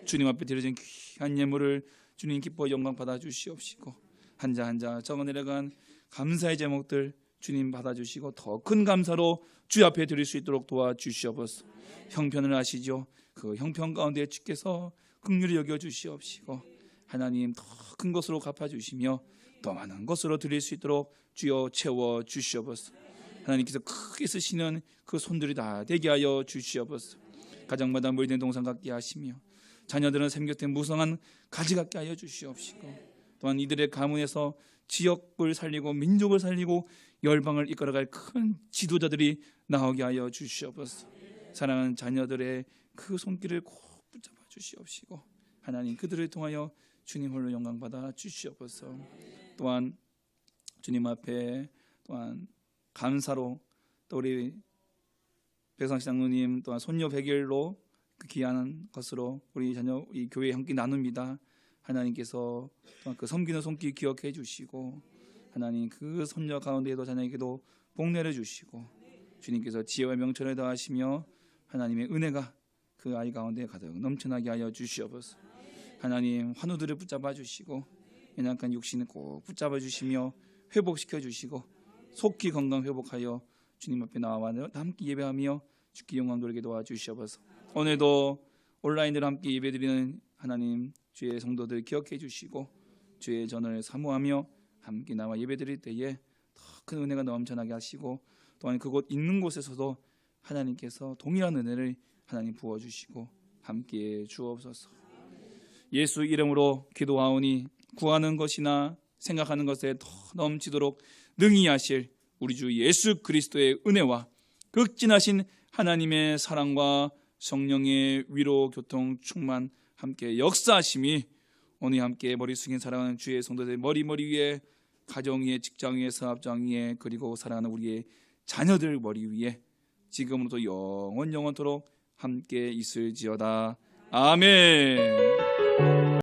S2: 주님 앞에 드려진 귀한 예물을 주님 기뻐 영광 받아 주시옵시고 한자 한자 적어 내려간 감사의 제목들 주님 받아주시고 더 큰 감사로 주 앞에 드릴 수 있도록 도와주시옵소서. 형편을 아시죠? 그 형편 가운데 주께서 긍휼히 여겨주시옵시고 하나님 더 큰 것으로 갚아주시며 더 많은 것으로 드릴 수 있도록 주여 채워주시옵소서. 하나님께서 크게 쓰시는 그 손들이 다 되게 하여 주시옵소서. 가정마다 물든 동산 갖게 하시며 자녀들은 샘 곁에 무성한 가지 갖게 하여 주시옵시고 또한 이들의 가문에서 지역을 살리고 민족을 살리고 열방을 이끌어갈 큰 지도자들이 나오게 하여 주시옵소서. 사랑하는 자녀들의 그 손길을 꼭 붙잡아 주시옵시고 하나님 그들을 통하여 주님 홀로 영광 받아 주시옵소서. 또한 주님 앞에 또한 감사로 또 우리 백상시 장로님 또한 손녀 100일로 그 귀한 것으로 우리 자녀 이 교회에 함께 나눕니다. 하나님께서 또한 그 섬기는 손길 기억해 주시고 하나님 그 손녀 가운데에도 자녀에게도 복내려 주시고 주님께서 지혜와 명철을 더하시며 하나님의 은혜가 그 아이 가운데 가득 넘쳐나게 하여 주시옵소서. 하나님 환우들을 붙잡아 주시고 연약한 육신을 꼭 붙잡아 주시며 회복시켜 주시고 속히 건강 회복하여 주님 앞에 나와 함께 예배하며 주께 영광 돌리게 도와주시옵소서. 오늘도 온라인으로 함께 예배드리는 하나님 주의 성도들 기억해 주시고 주의 전을 사모하며 함께 나와 예배드릴 때에 더 큰 은혜가 넘쳐나게 하시고 또한 그곳 있는 곳에서도 하나님께서 동일한 은혜를 하나님 부어주시고 함께 주옵소서. 예수 이름으로 기도하오니 구하는 것이나 생각하는 것에 더 넘치도록 능히 하실 우리 주 예수 그리스도의 은혜와 극진하신 하나님의 사랑과 성령의 위로, 교통, 충만 함께 역사하심이 오늘 함께 머리 숙인 사랑하는 주의 성도들 머리 위에, 가정 위에, 직장 위에, 사업장 위에, 그리고 사랑하는 우리의 자녀들 머리 위에 지금으로도 영원토록 함께 있을지어다. 아멘.